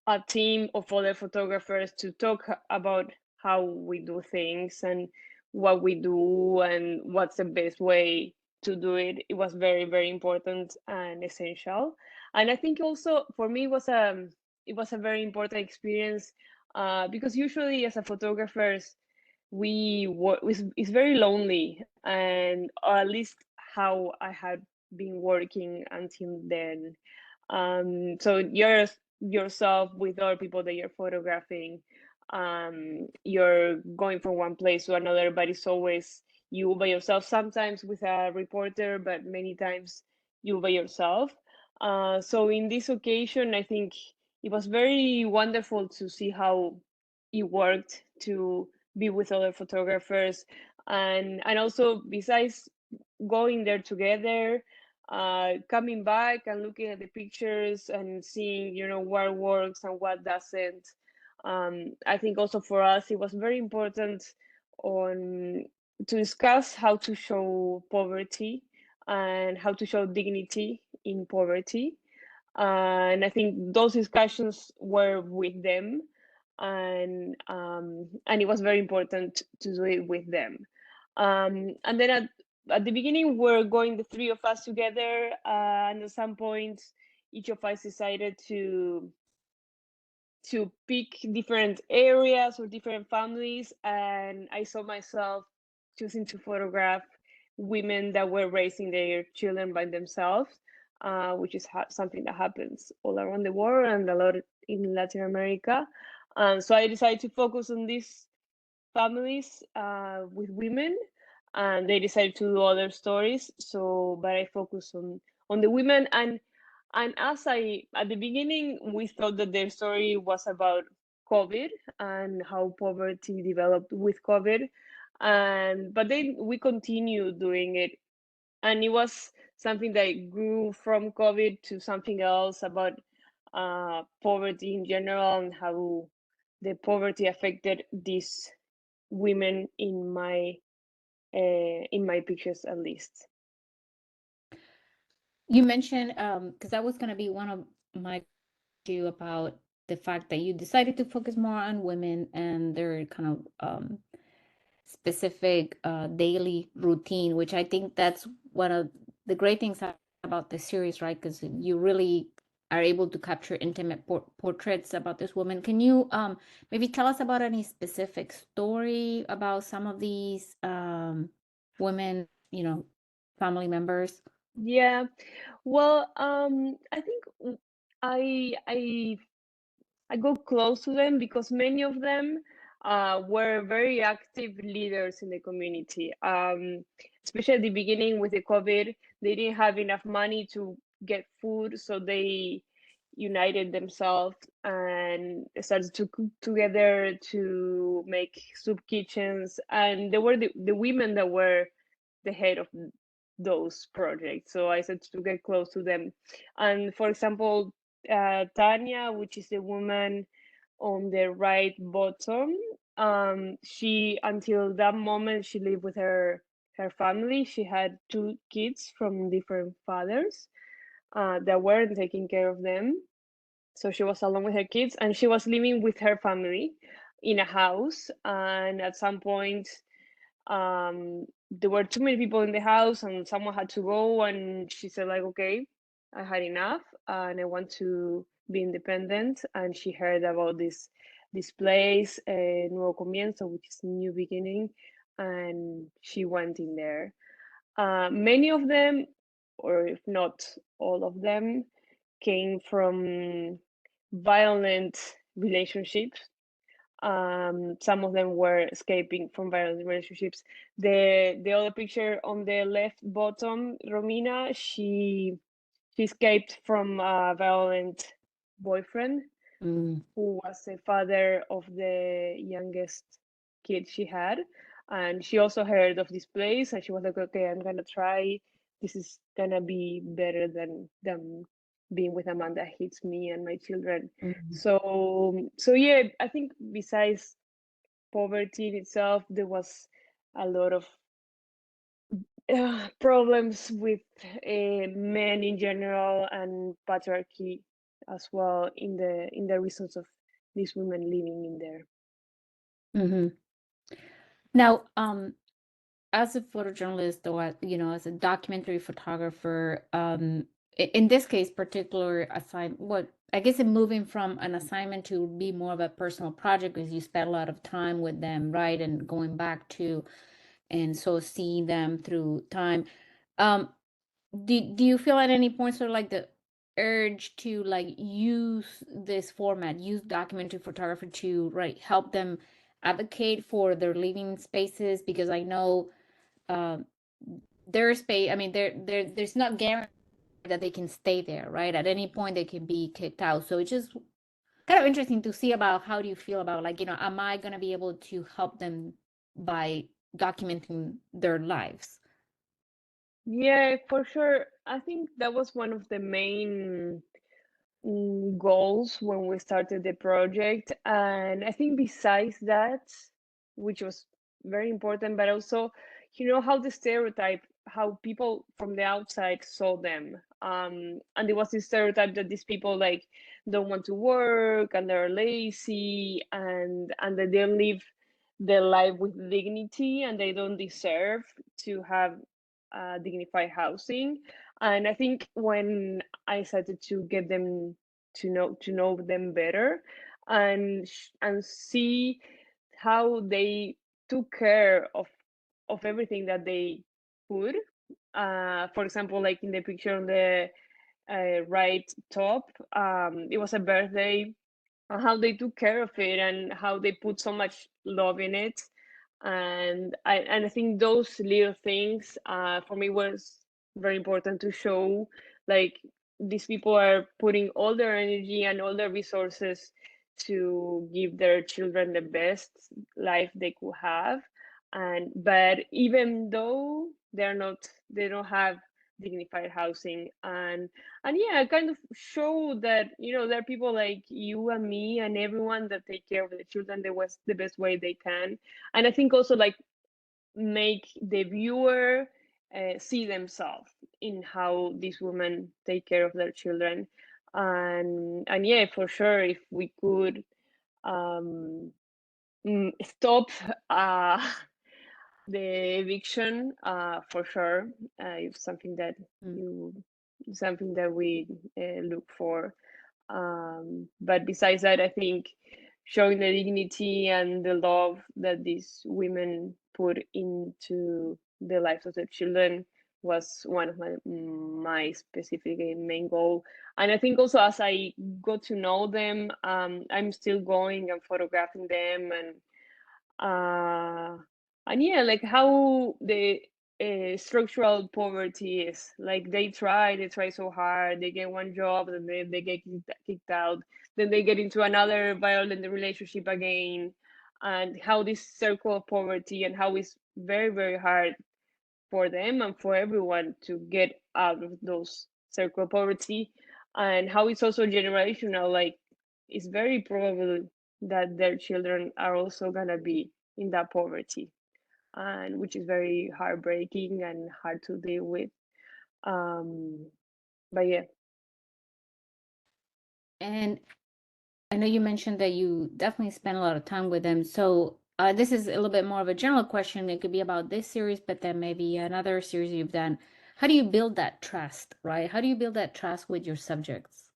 a team of other photographers to talk about how we do things and what we do and what's the best way to do it, it was very, very important and essential. And I think also for me it was a very important experience, because usually as a photographers we work, it's very lonely, and or at least how I had been working until then. So you're yourself with other people that you're photographing. You're going from one place to another, but it's always you by yourself, sometimes with a reporter, but many times you by yourself. So in this occasion, I think it was very wonderful to see how it worked to be with other photographers, and also, besides going there together, coming back and looking at the pictures and seeing, what works and what doesn't. I think also for us it was very important on to discuss how to show poverty and how to show dignity in poverty. And I think those discussions were with them, and it was very important to do it with them. And then at the beginning, we're going the three of us together, and at some point, each of us decided to pick different areas or different families, and I saw myself choosing to photograph women that were raising their children by themselves, which is something that happens all around the world and a lot in Latin America. So I decided to focus on these families with women, and they decided to do other stories. So, but I focus on the women, and as I at the beginning, we thought that their story was about COVID and how poverty developed with COVID, and but then we continued doing it, and it was something that grew from COVID to something else about poverty in general and how the poverty affected these women in my pictures, at least. You mentioned, because that was going to be one of my you about the fact that you decided to focus more on women and their kind of specific daily routine, which I think that's one of the great things about the series, right? Because you really are able to capture intimate portraits about this woman. Can you maybe tell us about any specific story about some of these women, family members? Yeah, well, I think I I I go close to them because many of them were very active leaders in the community. Especially at the beginning with the COVID, they didn't have enough money to get food, so they united themselves and started to cook together to make soup kitchens. And they were the women that were the head of those projects. So I started to get close to them. And for example, Tanya, which is the woman on the right bottom, she, until that moment, she lived with her family. She had two kids from different fathers that weren't taking care of them. So she was alone with her kids, and she was living with her family in a house. And at some point, there were too many people in the house, and someone had to go. And she said, like, okay, I had enough, and I want to be independent. And she heard about this place, Nuevo Comienzo, which is new beginning, and she went in there. Many of them, or if not all of them, came from violent relationships. Some of them were escaping from violent relationships. The other picture on the left bottom, Romina, she escaped from a violent boyfriend Mm. who was the father of the youngest kid she had. And she also heard of this place, and she was like, okay, I'm gonna try. This is gonna be better than being with a man that hits me and my children. Mhm. So yeah, I think besides poverty in itself, there was a lot of problems with men in general, and patriarchy as well, in the reasons of these women living in there. Mhm. Now, as a photojournalist, or as a documentary photographer, in this case, particular assign what I guess in moving from an assignment to be more of a personal project, because you spent a lot of time with them, right, and going back to, and so seeing them through time. Um, do you feel at any point sort of like the urge to like use this format, use documentary photography to help them advocate for their living spaces? Because I know their space, I mean, there's not guarantee that they can stay there, right? At any point they can be kicked out. So it's just kind of interesting to see about how do you feel about, like, am I going to be able to help them by documenting their lives? Yeah, for sure. I think that was one of the main goals when we started the project. And I think besides that, which was very important, but also, how the stereotype, how people from the outside saw them. And there was this stereotype that these people like don't want to work, and they're lazy, and that they live their life with dignity, and they don't deserve to have dignified housing. And I think when I started to get them to know them better, and see how they took care of everything that they could. For example, like in the picture on the right top, it was a birthday, and how they took care of it, and how they put so much love in it. And I think those little things, for me, was very important to show, like, these people are putting all their energy and all their resources to give their children the best life they could have. But even though they don't have dignified housing, and yeah, kind of show that there are people like you and me and everyone that take care of the children the best way they can. And I think also, like, make the viewer see themselves in how these women take care of their children. And yeah, for sure, if we could stop the eviction, for sure, it's something that Mm. you something that we look for. But besides that, I think showing the dignity and the love that these women put into the lives of their children was one of my specific main goal. And I think also, as I got to know them, I'm still going and photographing them, And yeah, like how the structural poverty is. Like they try so hard, they get one job, and then they get kicked out, then they get into another violent relationship again, and how this circle of poverty and how it's very, very hard for them and for everyone to get out of those circle of poverty, and how it's also generational. Like it's very probable that their children are also gonna be in that poverty, and which is very heartbreaking and hard to deal with. But yeah. And I know you mentioned that you definitely spend a lot of time with them. So this is a little bit more of a general question. It could be about this series, but then maybe another series you've done. How do you build that trust, right? How do you build that trust with your subjects?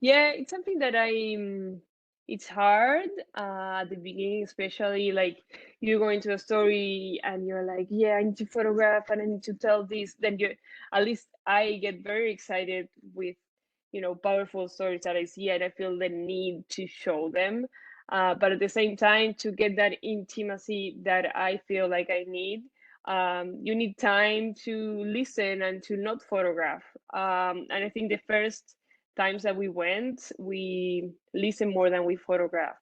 Yeah, it's something that it's hard at the beginning, especially like you go into a story and you're like, yeah, I need to photograph and I need to tell this. Then you, at least I get very excited with, powerful stories that I see, and I feel the need to show them. But at the same time, to get that intimacy that I feel like I need, you need time to listen and to not photograph. And I think the first times that we went, we listened more than we photographed.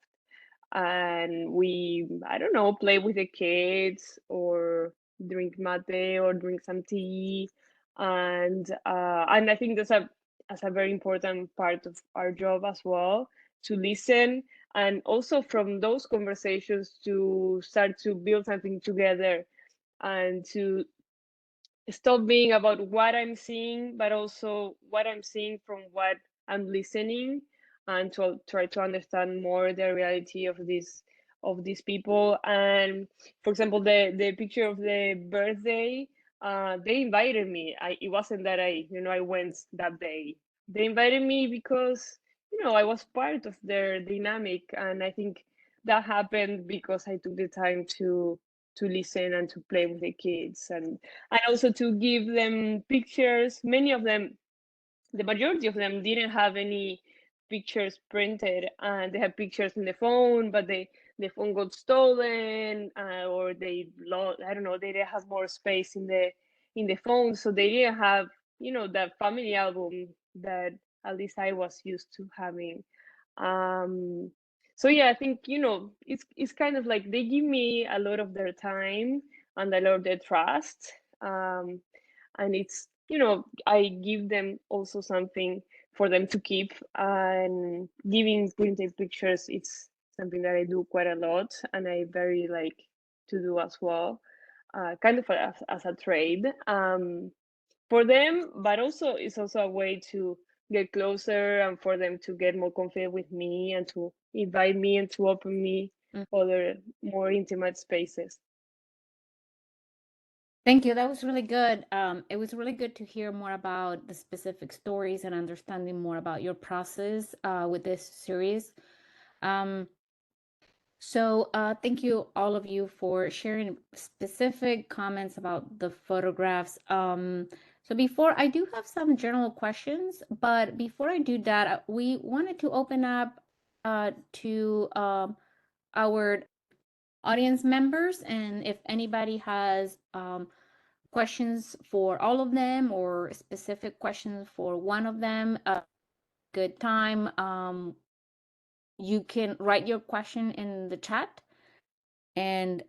And we, I don't know, play with the kids or drink mate or drink some tea. And I think that's a very important part of our job as well, to listen, and also from those conversations to start to build something together, and to stop being about what I'm seeing, but also what I'm seeing from what I'm listening, and to try to understand more the reality of these people. And for example, the picture of the birthday, they invited me. It wasn't that I went that day. They invited me because I was part of their dynamic, and I think that happened because I took the time to listen and to play with the kids, and also to give them pictures. Many of them, the majority of them, didn't have any pictures printed, and they had pictures in the phone, but the phone got stolen, or they lost, I don't know, they didn't have more space in the phone, so they didn't have that family album that at least I was used to having. um so yeah, I think it's kind of like they give me a lot of their time and a lot of their trust. And it's I give them also something for them to keep, and giving printed pictures, it's something that I do quite a lot, and I very like to do as well, kind of as a trade, for them, but also it's also a way to get closer, and for them to get more confident with me, and to invite me and to open me other more intimate spaces. Thank you. That was really good. It was really good to hear more about the specific stories and understanding more about your process with this series. So thank you all of you for sharing specific comments about the photographs. So before, I do have some general questions, but before I do that, we wanted to open up to our audience members, and if anybody has questions for all of them or specific questions for one of them, good time. You can write your question in the chat, and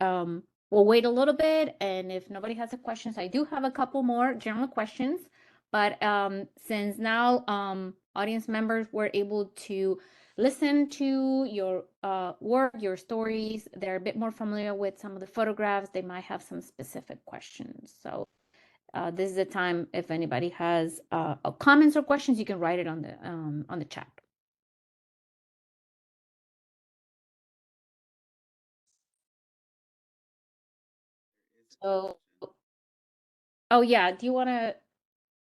we'll wait a little bit. And if nobody has a questions, I do have a couple more general questions. But since now audience members were able to listen to your work, your stories, they're a bit more familiar with some of the photographs, they might have some specific questions. So this is the time, if anybody has comments or questions, you can write it on the chat. So, oh yeah, do you want to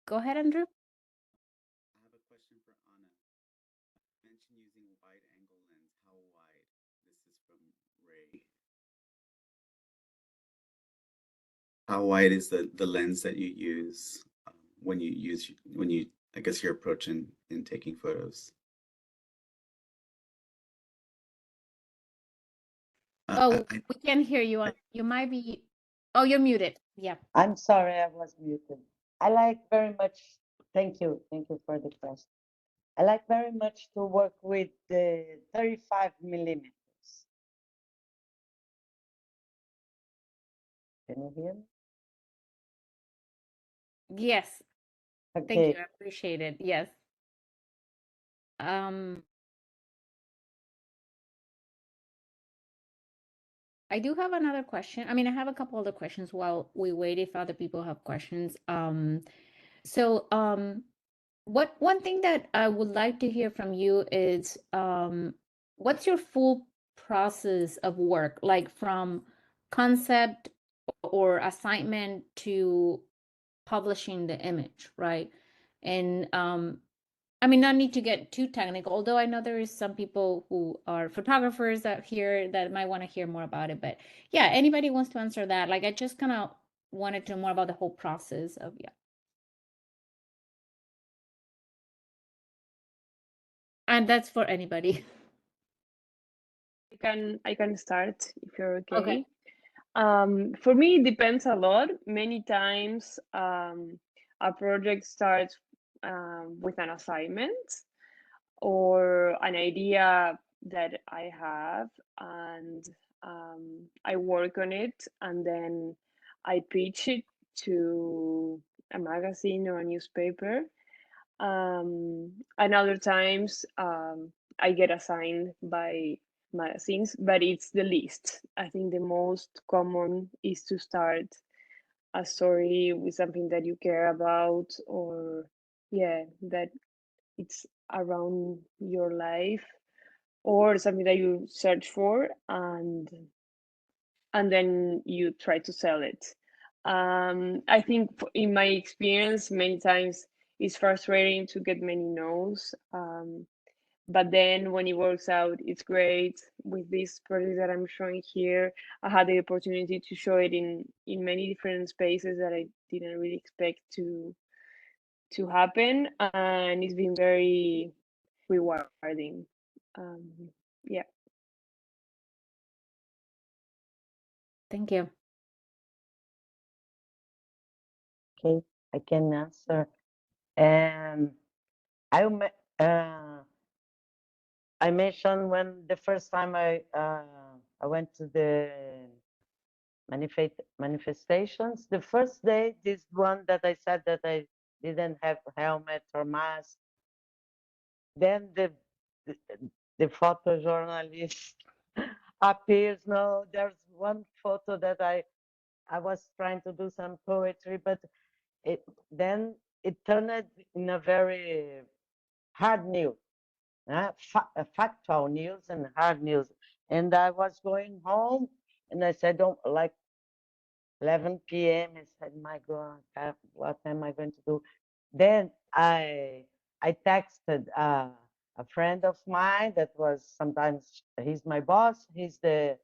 go ahead, Andrew? I have a question for Anna. You mentioned using wide angle lens. How wide? This is from Ray. How wide is the lens that you use when you I guess your approach in taking photos? Oh, we can hear you. You might be. Oh, you're muted. Yeah. I'm sorry, I was muted. I like very much, thank you for the question. I like very much to work with the 35 millimeters. Can you hear me? Yes. Thank Okay. you. I appreciate it. Yes. I do have another question. I mean, I have a couple other questions while we wait if other people have questions. So one thing that I would like to hear from you is what's your full process of work, like from concept or assignment to publishing the image, right? And I mean, not need to get too technical, although I know there is some people who are photographers out here that might want to hear more about it. But yeah, anybody wants to answer that? Like, I just kind of wanted to know more about the whole process of, yeah. And that's for anybody. I can start if you're okay. Okay. For me, it depends a lot. Many times, a project starts with an assignment or an idea that I have, and I work on it, and then I pitch it to a magazine or a newspaper. And other times, I get assigned by magazines, but it's the least. I think the most common is to start a story with something that you care about, or yeah, that it's around your life, or something that you search for, and then you try to sell it. I think in my experience, many times it's frustrating to get many no's. But then when it works out, it's great. With this project that I'm showing here, I had the opportunity to show it in many different spaces that I didn't really expect to happen, and it's been very rewarding. Yeah. Thank you. Okay, I can answer. I I mentioned when the first time I went to the manifestations. The first day, this one that I said that I didn't have helmet or mask. Then the, the photojournalist appears. No, there's one photo that I was trying to do some poetry, but then it turned in a very hard news, factual news and hard news. And I was going home, and I said, "Don't like 11 p.m." I said, "My God, what am I going to do?" Then I texted a friend of mine that was sometimes he's my boss. He's the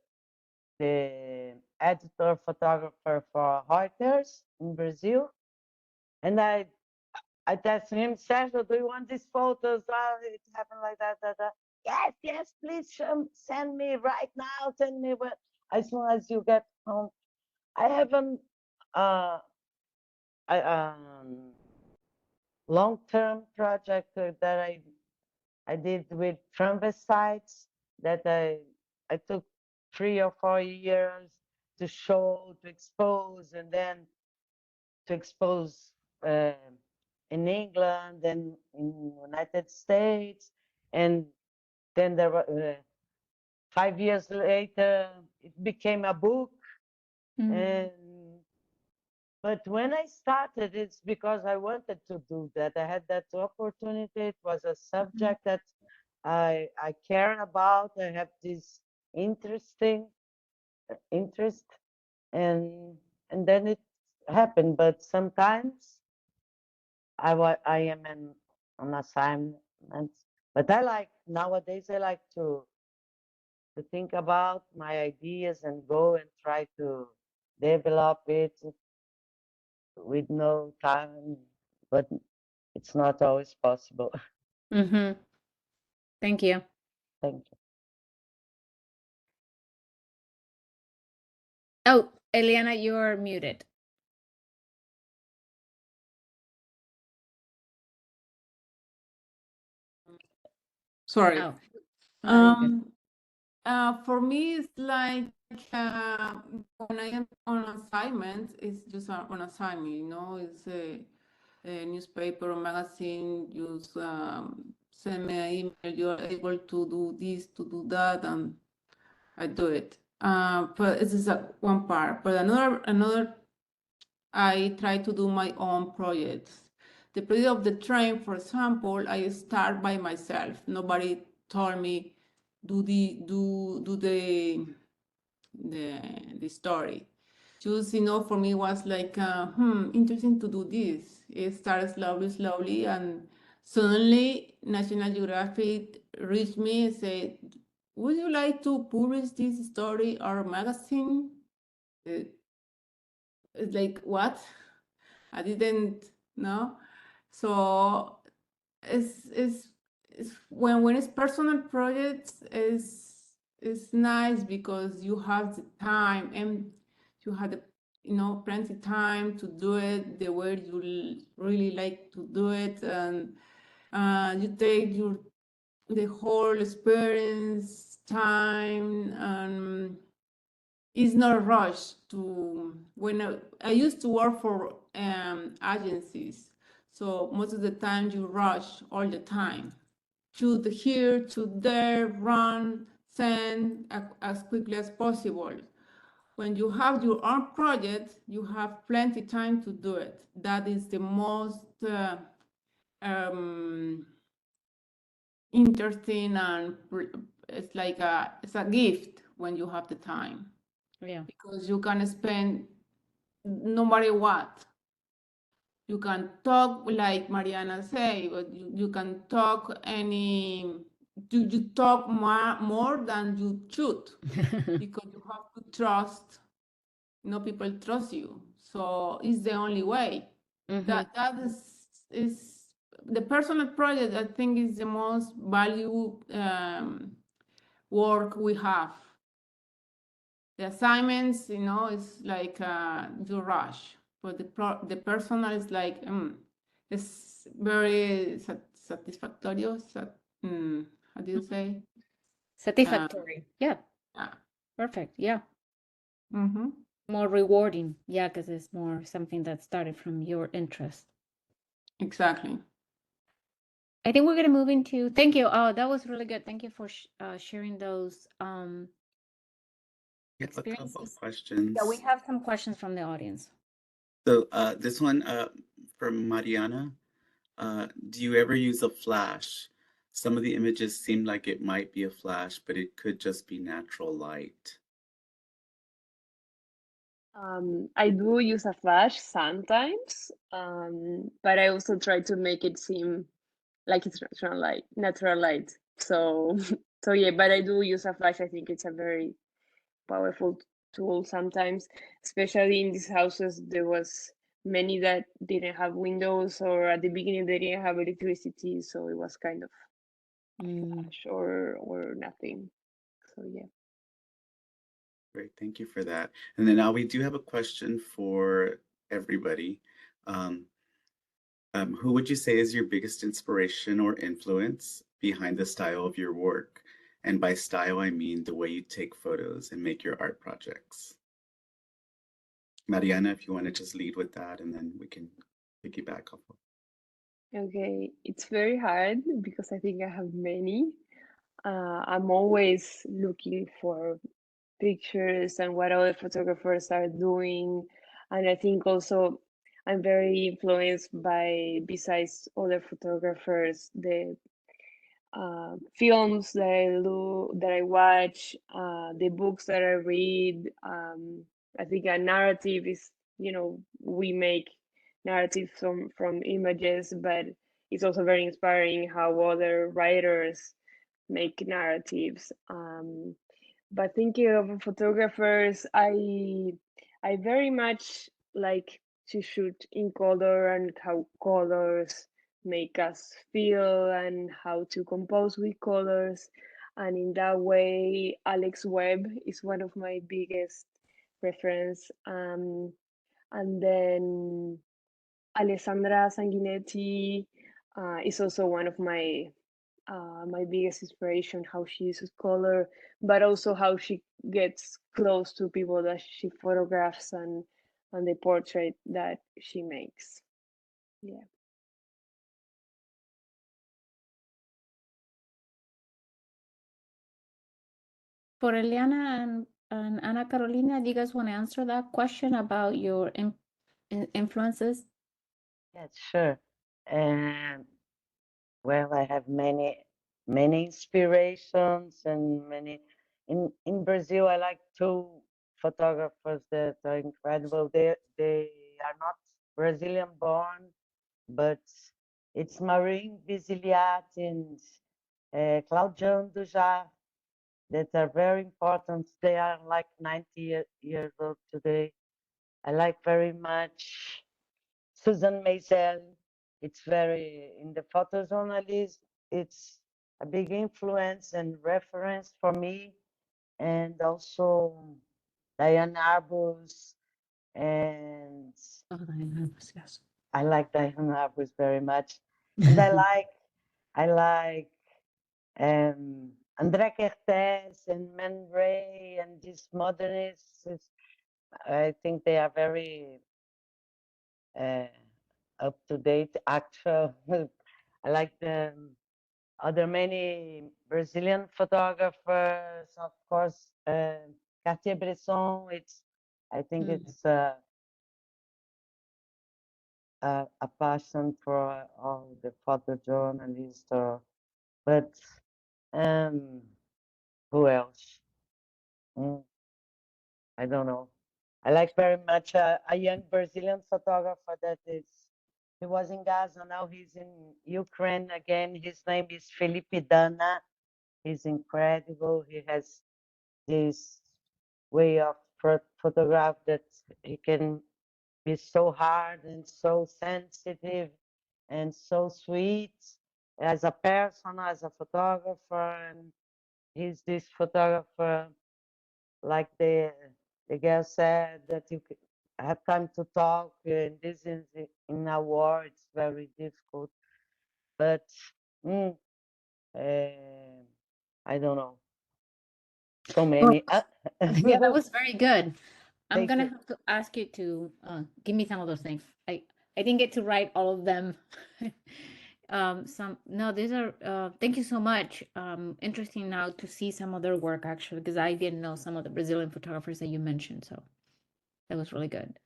editor photographer for Reuters in Brazil, and I texted him, "Sergio, do you want these photos? It happened like that, that, that." "Yes, yes, please send me right now. Send me as soon as you get home." I have uh, long-term project that I did with thrombocytes that I took 3 or 4 years to show, to expose, and then to expose in England and in United States, and then there were 5 years later it became a book. And but when I started, it's because I wanted to do that. I had that opportunity. It was a subject that I care about. I have this interesting interest, and then it happened. But sometimes I am on assignments. But I like nowadays. I like to think about my ideas and go and try to develop it with no time, but it's not always possible. Mm-hmm. Thank you. Thank you. Oh, Eliana, you're muted. Sorry. Oh, no, you're good. For me, it's like when I am on assignment, it's just an assignment, you know, it's a newspaper or magazine, just send me an email, you're able to do this, to do that, and I do it. But this is one part. But another, I try to do my own projects. The project of the train, for example, I start by myself. Nobody told me do the story. Just, you know, for me was like, interesting to do this. It started slowly, and suddenly National Geographic reached me and said, would you like to publish this story or magazine? It's like, what? I didn't know. So it's when it's personal projects is nice because you have the time and you have the plenty time to do it the way you really like to do it, and you take the whole experience time, and it's not rushed to when I used to work for agencies, so most of the time you rush all the time, shoot here to there, run, send as quickly as possible. When you have your own project, you have plenty time to do it. That is the most interesting, and it's like it's a gift when you have the time. Yeah. Because you can spend no matter what. You can talk like Mariana say, but you can talk you talk more than you should because you have to trust, people trust you. So it's the only way. That is the personal project, I think, is the most valuable work we have. The assignments, it's like you rush, but the personal is like it's very satisfactory. How do you say? Satisfactory. Yeah, Yeah. perfect. Yeah. Mm-hmm. More rewarding. Yeah, because it's more something that started from your interest. Exactly. I think we're going to move into, thank you. Oh, that was really good. Thank you for sharing those We have a couple of experiences. questions. Yeah, we have some questions from the audience. So this one from Mariana. Do you ever use a flash? Some of the images seem like it might be a flash, but it could just be natural light. I do use a flash sometimes, but I also try to make it seem like it's natural light. So, so yeah, but I do use a flash. I think it's a very powerful tool sometimes, especially in these houses. There was many that didn't have windows, or at the beginning they didn't have electricity, so it was kind of flash or nothing. So yeah. Great, thank you for that. And then now we do have a question for everybody. Who would you say is your biggest inspiration or influence behind the style of your work? And by style, I mean the way you take photos and make your art projects. Mariana, if you want to just lead with that, and then we can piggyback off of. Okay, it's very hard because I think I have many. I'm always looking for pictures and what other photographers are doing. And I think also I'm very influenced by, besides other photographers, the films that I watch, the books that I read. I think a narrative is, we make narratives from images, but it's also very inspiring how other writers make narratives. But thinking of photographers, I very much like to shoot in color and how colors make us feel and how to compose with colors. And in that way, Alex Webb is one of my biggest reference. And then Alessandra Sanguinetti is also one of my biggest inspiration, how she uses color, but also how she gets close to people that she photographs and the portrait that she makes. Yeah. For Eliana and Ana Carolina, do you guys want to answer that question about your influences? Yes, sure. And well, I have many inspirations and many. In Brazil, I like two photographers that are incredible. They are not Brazilian born, but it's Maureen Visiliati and Claudião Dujar that are very important. They are like 90 years old today. I like very much Susan Maisel. It's very, in the photojournalism, it's a big influence and reference for me. And also Diane Arbus. And Oh, yes. I like Diane Arbus very much. And I like André Kertész and Man Ray and these modernists. I think they are very up to date, actual. I like the other many Brazilian photographers, of course, Cartier-Bresson. I think it's a passion for all the photojournalists. But who else? I don't know. I like very much a young Brazilian photographer he was in Gaza, now he's in Ukraine again. His name is Felipe Dana. He's incredible. He has this way of photograph that he can be so hard and so sensitive and so sweet as a person, as a photographer. And he's this photographer, like the girl said, that you have time to talk. And this is in a war, it's very difficult. But I don't know. So many. Yeah, that was very good. I'm Thank gonna you. have to ask you to give me some of those things. I didn't get to write all of them. These are thank you so much. Interesting now to see some of their work actually, because I didn't know some of the Brazilian photographers that you mentioned. So that was really good.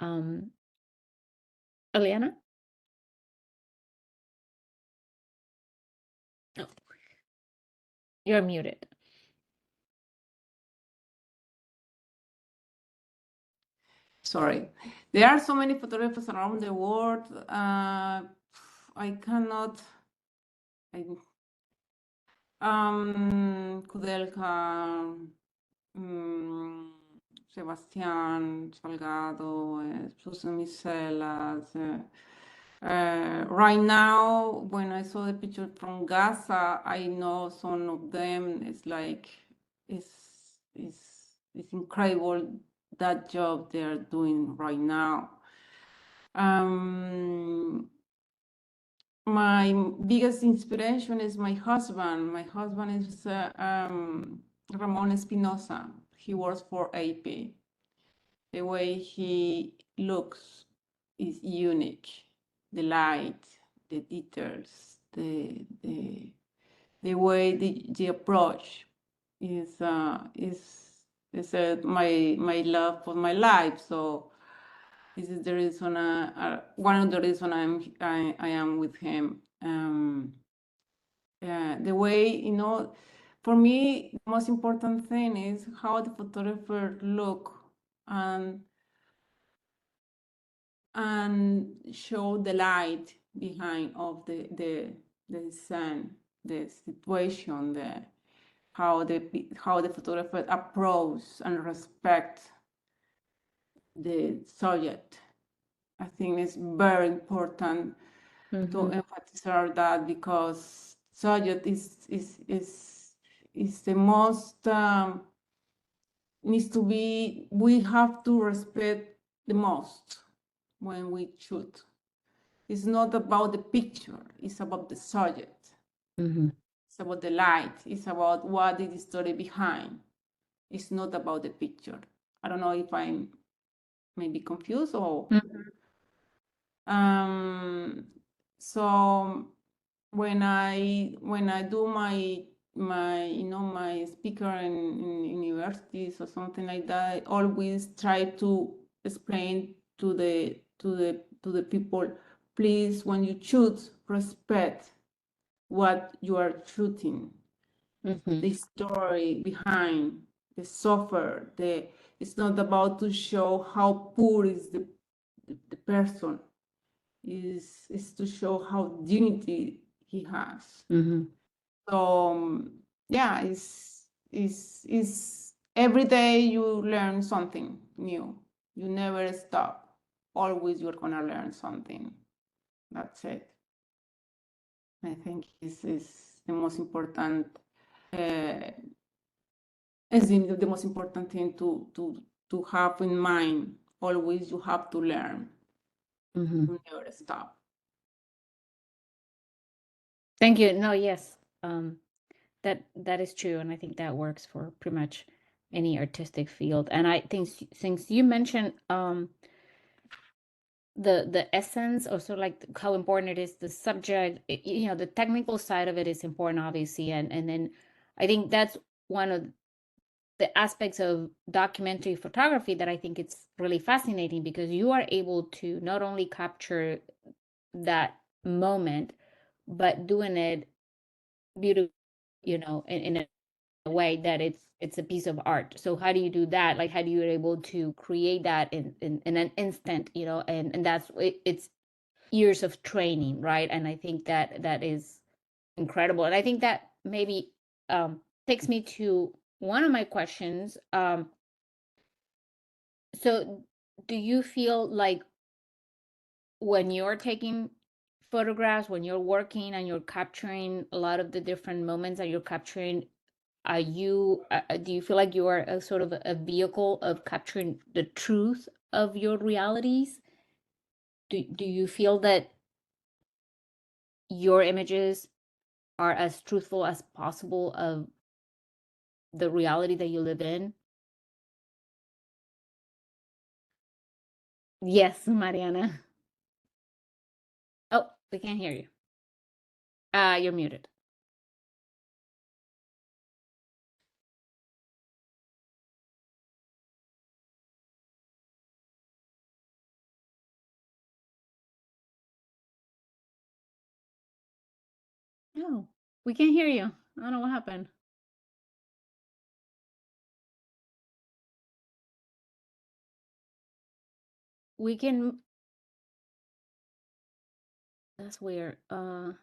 Eliana? Oh, you're muted. Sorry. There are so many photographers around the world. I cannot. Kudelka, Sebastián Salgado, Susan Miselas. Right now, when I saw the picture from Gaza, I know some of them. It's like it's incredible that job they're doing right now. My biggest inspiration is my husband. My husband is Ramon Espinosa. He works for AP. The way he looks is unique. The light, the details, the way the approach is my love for my life. So this is the reason, one of the reasons I am with him. The way, for me, the most important thing is how the photographer look and show the light behind of the scene, the situation, how the photographer approach and respect the subject. I think it's very important to emphasize that, because subject is the most needs to be, we have to respect the most when we shoot. It's not about the picture, it's about the subject. Mm-hmm. It's about the light, it's about what is the story behind. It's not about the picture. I don't know if I'm maybe confused or so when I do my my speaker in universities or something like that, I always try to explain to the people, please, when you shoot, respect what you are shooting, the story behind, the suffer, it's not about to show how poor is the person, is to show how dignity he has. So yeah, it's every day you learn something new. You never stop. Always you're gonna learn something. That's it. I think this is the most important. Is the most important thing to have in mind. Always you have to learn. You never stop. Thank you. No, yes, that is true, and I think that works for pretty much any artistic field. And I think since you mentioned the essence, or sort of like how important it is, the subject, you know, the technical side of it is important, obviously, and then I think that's one of the aspects of documentary photography that I think it's really fascinating, because you are able to not only capture that moment, but doing it beautifully, you know, in a way that it's a piece of art. So how do you do that? Like, how do you able to create that in an instant, you know? And that's it's years of training, right? And I think that is incredible. And I think that maybe takes me to one of my questions. So do you feel like when you're taking photographs, when you're working and you're capturing a lot of the different moments that you're capturing, are you do you feel like you are a sort of a vehicle of capturing the truth of your realities? Do you feel that your images are as truthful as possible of the reality that you live in? Yes, Mariana. Oh, we can't hear you. You're muted. No, we can't hear you. I don't know what happened. We can. That's weird. I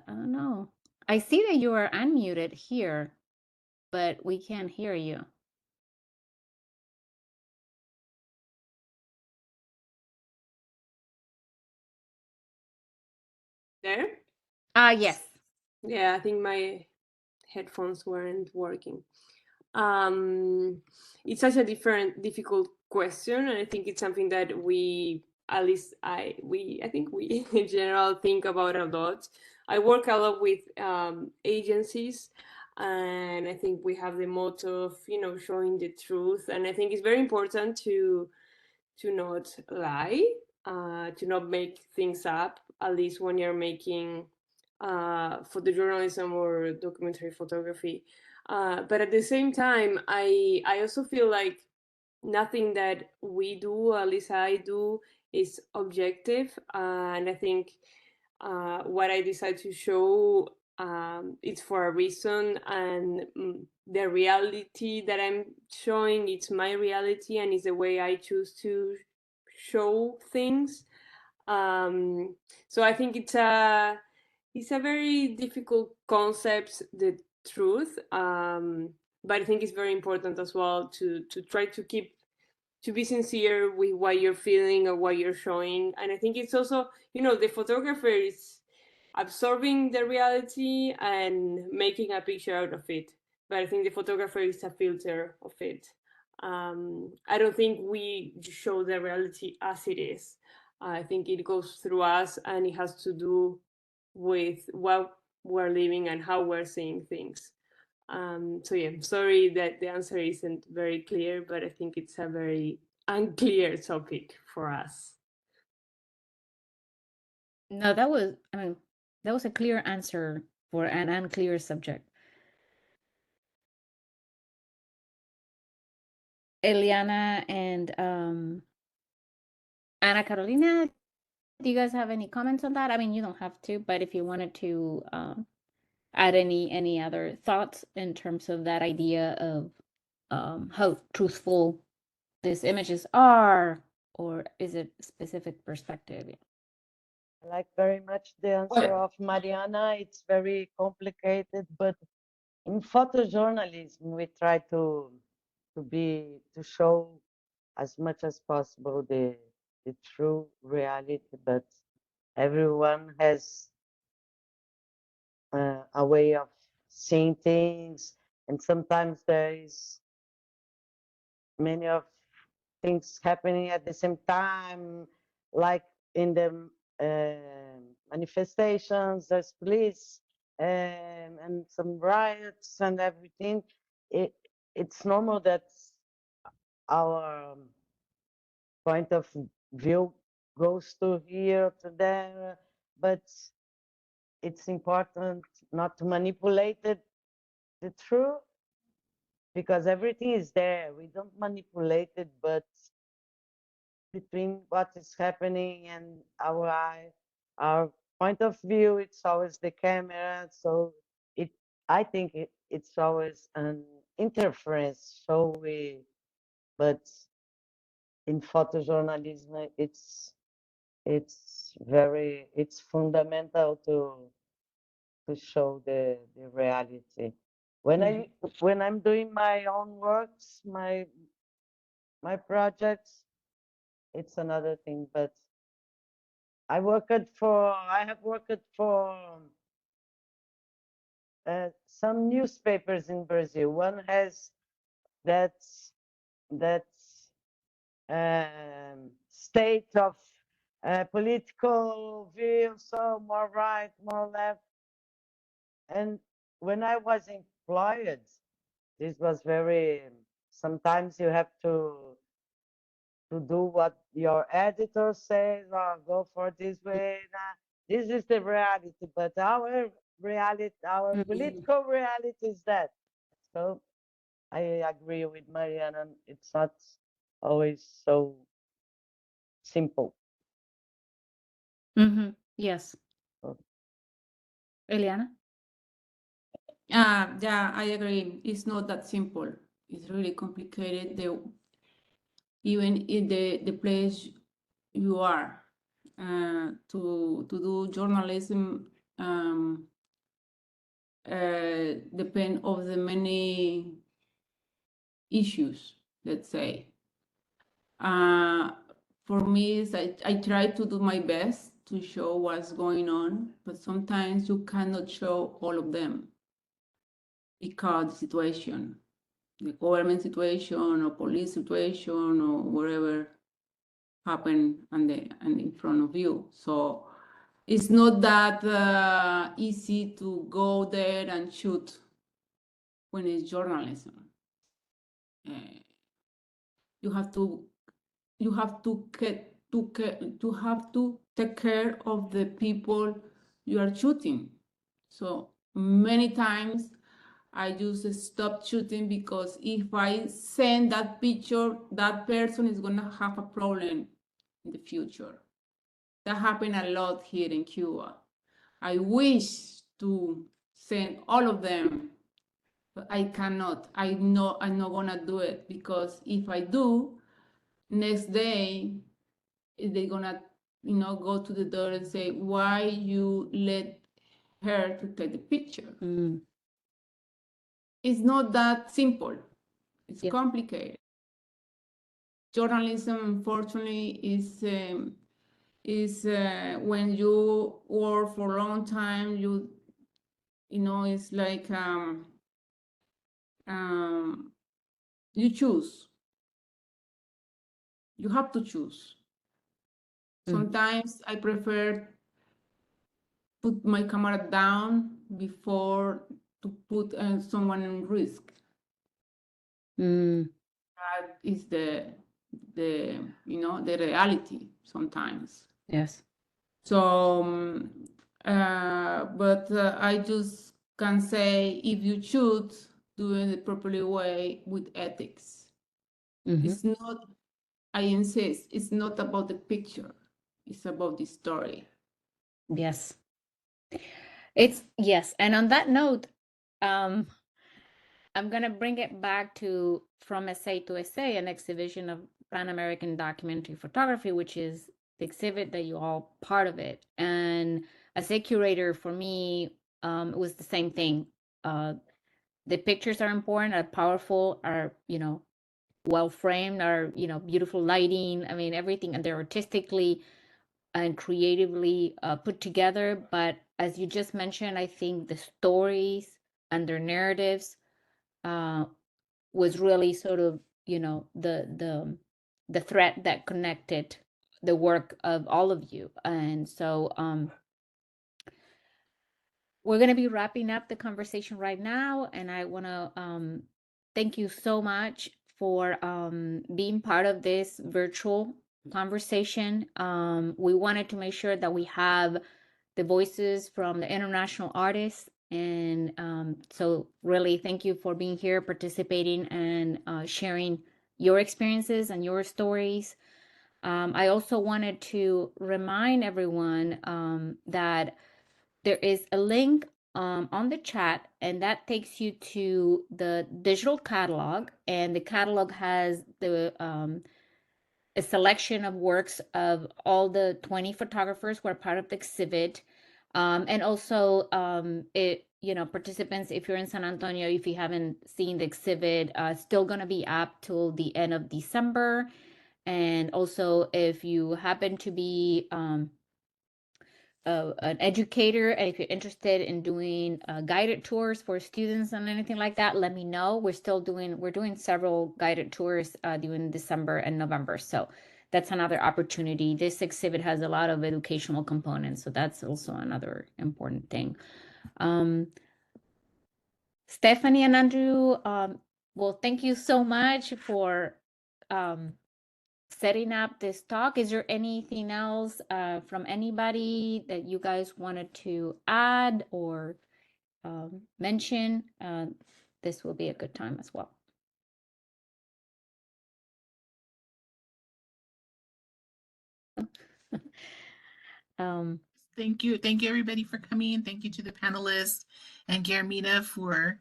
don't know. I see that you are unmuted here, but we can't hear you. There? Yes. Yeah, I think my headphones weren't working. It's such a difficult question, and I think it's something that we, at least I think we in general think about a lot. I work a lot with agencies, and I think we have the motto of, you know, showing the truth, and I think it's very important to not lie, to not make things up, at least when you're making photojournalism or documentary photography. But at the same time, I also feel like nothing that we do, at least I do, is objective. And I think what I decide to show, it's for a reason, and the reality that I'm showing, it's my reality, and it's the way I choose to show things. So I think it's a very difficult concept, the truth. But I think it's very important as well to try to be sincere with what you're feeling or what you're showing. And I think it's also, you know, the photographer absorbing the reality and making a picture out of it. But I think the photographer is a filter of it. I don't think we show the reality as it is. I think it goes through us, and it has to do with what we're living and how we're seeing things. So yeah, sorry that the answer isn't very clear, but I think it's a very unclear topic for us. No, that was, I mean, that was a clear answer for an unclear subject. Eliana and Ana Carolina, do you guys have any comments on that? I mean, you don't have to, but if you wanted to add any other thoughts in terms of that idea of how truthful these images are, or is it a specific perspective? I like very much the answer of Mariana. It's very complicated, but in photojournalism, we try to show as much as possible the true reality, but everyone has a way of seeing things, and sometimes there is many of things happening at the same time, like in the manifestations, there's police and some riots and everything. It's normal that our point of view goes to here, to there, but it's important not to manipulate it, the truth, because everything is there. We don't manipulate it, but between what is happening and our eye, our point of view, it's always the camera. So I think it's always an interference. But in photojournalism, it's fundamental to show the reality. When I'm doing my own works, my projects, it's another thing. But I have worked for some newspapers in Brazil. One has that state of political view, so more right, more left. And when I was employed, this was very. Sometimes you have to do what your editor says, or go for this way. This is the reality, but our reality, our political reality is that. So I agree with Mariana. It's not always so simple. Yes. So, Eliana? Yeah, I agree. It's not that simple. It's really complicated. Even in the place you are to do journalism depend of the many issues, let's say. For me, is I try to do my best to show what's going on, but sometimes you cannot show all of them because the situation, the government situation or police situation or whatever happen and in front of you. So it's not that easy to go there and shoot when it's journalism. You have to take care of the people you are shooting. So many times I just stop shooting because if I send that picture, that person is gonna have a problem in the future. That happened a lot here in Cuba. I wish to send all of them, but I cannot. I'm not gonna do it because if I do, next day they're gonna, go to the door and say, "Why you let her to take the picture?" It's not that simple. It's complicated. Journalism, unfortunately, is is when you work for a long time, you know, it's like you choose. You have to choose. Sometimes I prefer put my camera down before to put someone in risk. That is the you know, the reality sometimes. Yes. So, but I just can say if you should do it the properly way with ethics. It's not, I insist, it's not about the picture, it's about the story. Yes. It's yes. And on that note, I'm gonna bring it back to From Essay to Essay, an exhibition of Pan American documentary photography, which is the exhibit that you all part of it. And as a curator, for me, it was the same thing. The pictures are important, are powerful, are, you know, well framed, are, you know, beautiful lighting. I mean, everything, and they're artistically and creatively put together. But as you just mentioned, I think the stories and their narratives was really sort of, you know, the thread that connected the work of all of you. And so we're going to be wrapping up the conversation right now, and I want to thank you so much for being part of this virtual conversation. We wanted to make sure that we have the voices from the international artists, and so really thank you for being here, participating, and sharing your experiences and your stories. I also wanted to remind everyone that there is a link on the chat, and that takes you to the digital catalog, and the catalog has the a selection of works of all the 20 photographers who are part of the exhibit. And also it, you know, participants, if you're in San Antonio, if you haven't seen the exhibit, still going to be up till the end of December. And also if you happen to be an educator, and if you're interested in doing guided tours for students and anything like that, let me know. We're doing several guided tours during December and November, so that's another opportunity. This exhibit has a lot of educational components, so that's also another important thing. Stephanie and Andrew, well, thank you so much for setting up this talk. Is there anything else from anybody that you guys wanted to add or mention? This will be a good time as well. Thank you everybody for coming. Thank you to the panelists and Guillermina for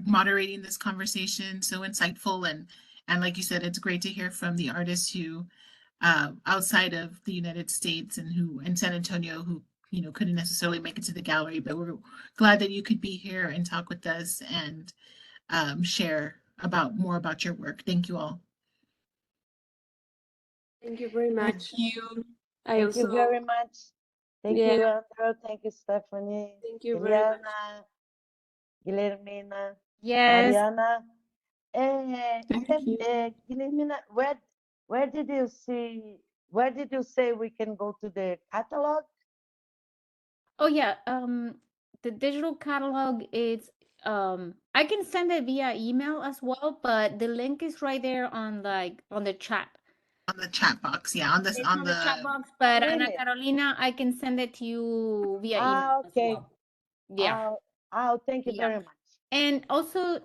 moderating this conversation. So insightful, and like you said, it's great to hear from the artists who outside of the United States and who in San Antonio who, you know, couldn't necessarily make it to the gallery, but we're glad that you could be here and talk with us and share more about your work. Thank you all. Thank you very much. Thank you. Thank you very much. Thank Yeah. you, Andrew. Thank you, Stephanie. Thank you very much. Eliana, Guillermina, Yes. Mariana. Thank you. Guillermina, where did you say we can go to the catalog? Oh yeah. The digital catalog is I can send it via email as well, but the link is right there on the chat. On the chat box, yeah, on It's on the chat box, but Ana Really? Carolina, I can send it to you via email as Okay. well. Yeah. Thank you Yeah. very much. And also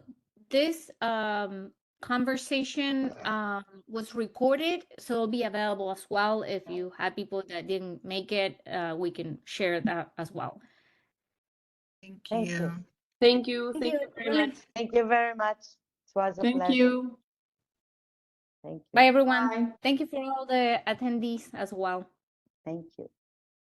this conversation was recorded, so it'll be available as well. If you had people that didn't make it, we can share that as well. Thank Thank you. you. Thank you. Thank Thank you. you very Really. much. Thank you very much. It was a Thank pleasure. you. Thank you. Bye everyone. Bye. Thank you for all the attendees as well. Thank you.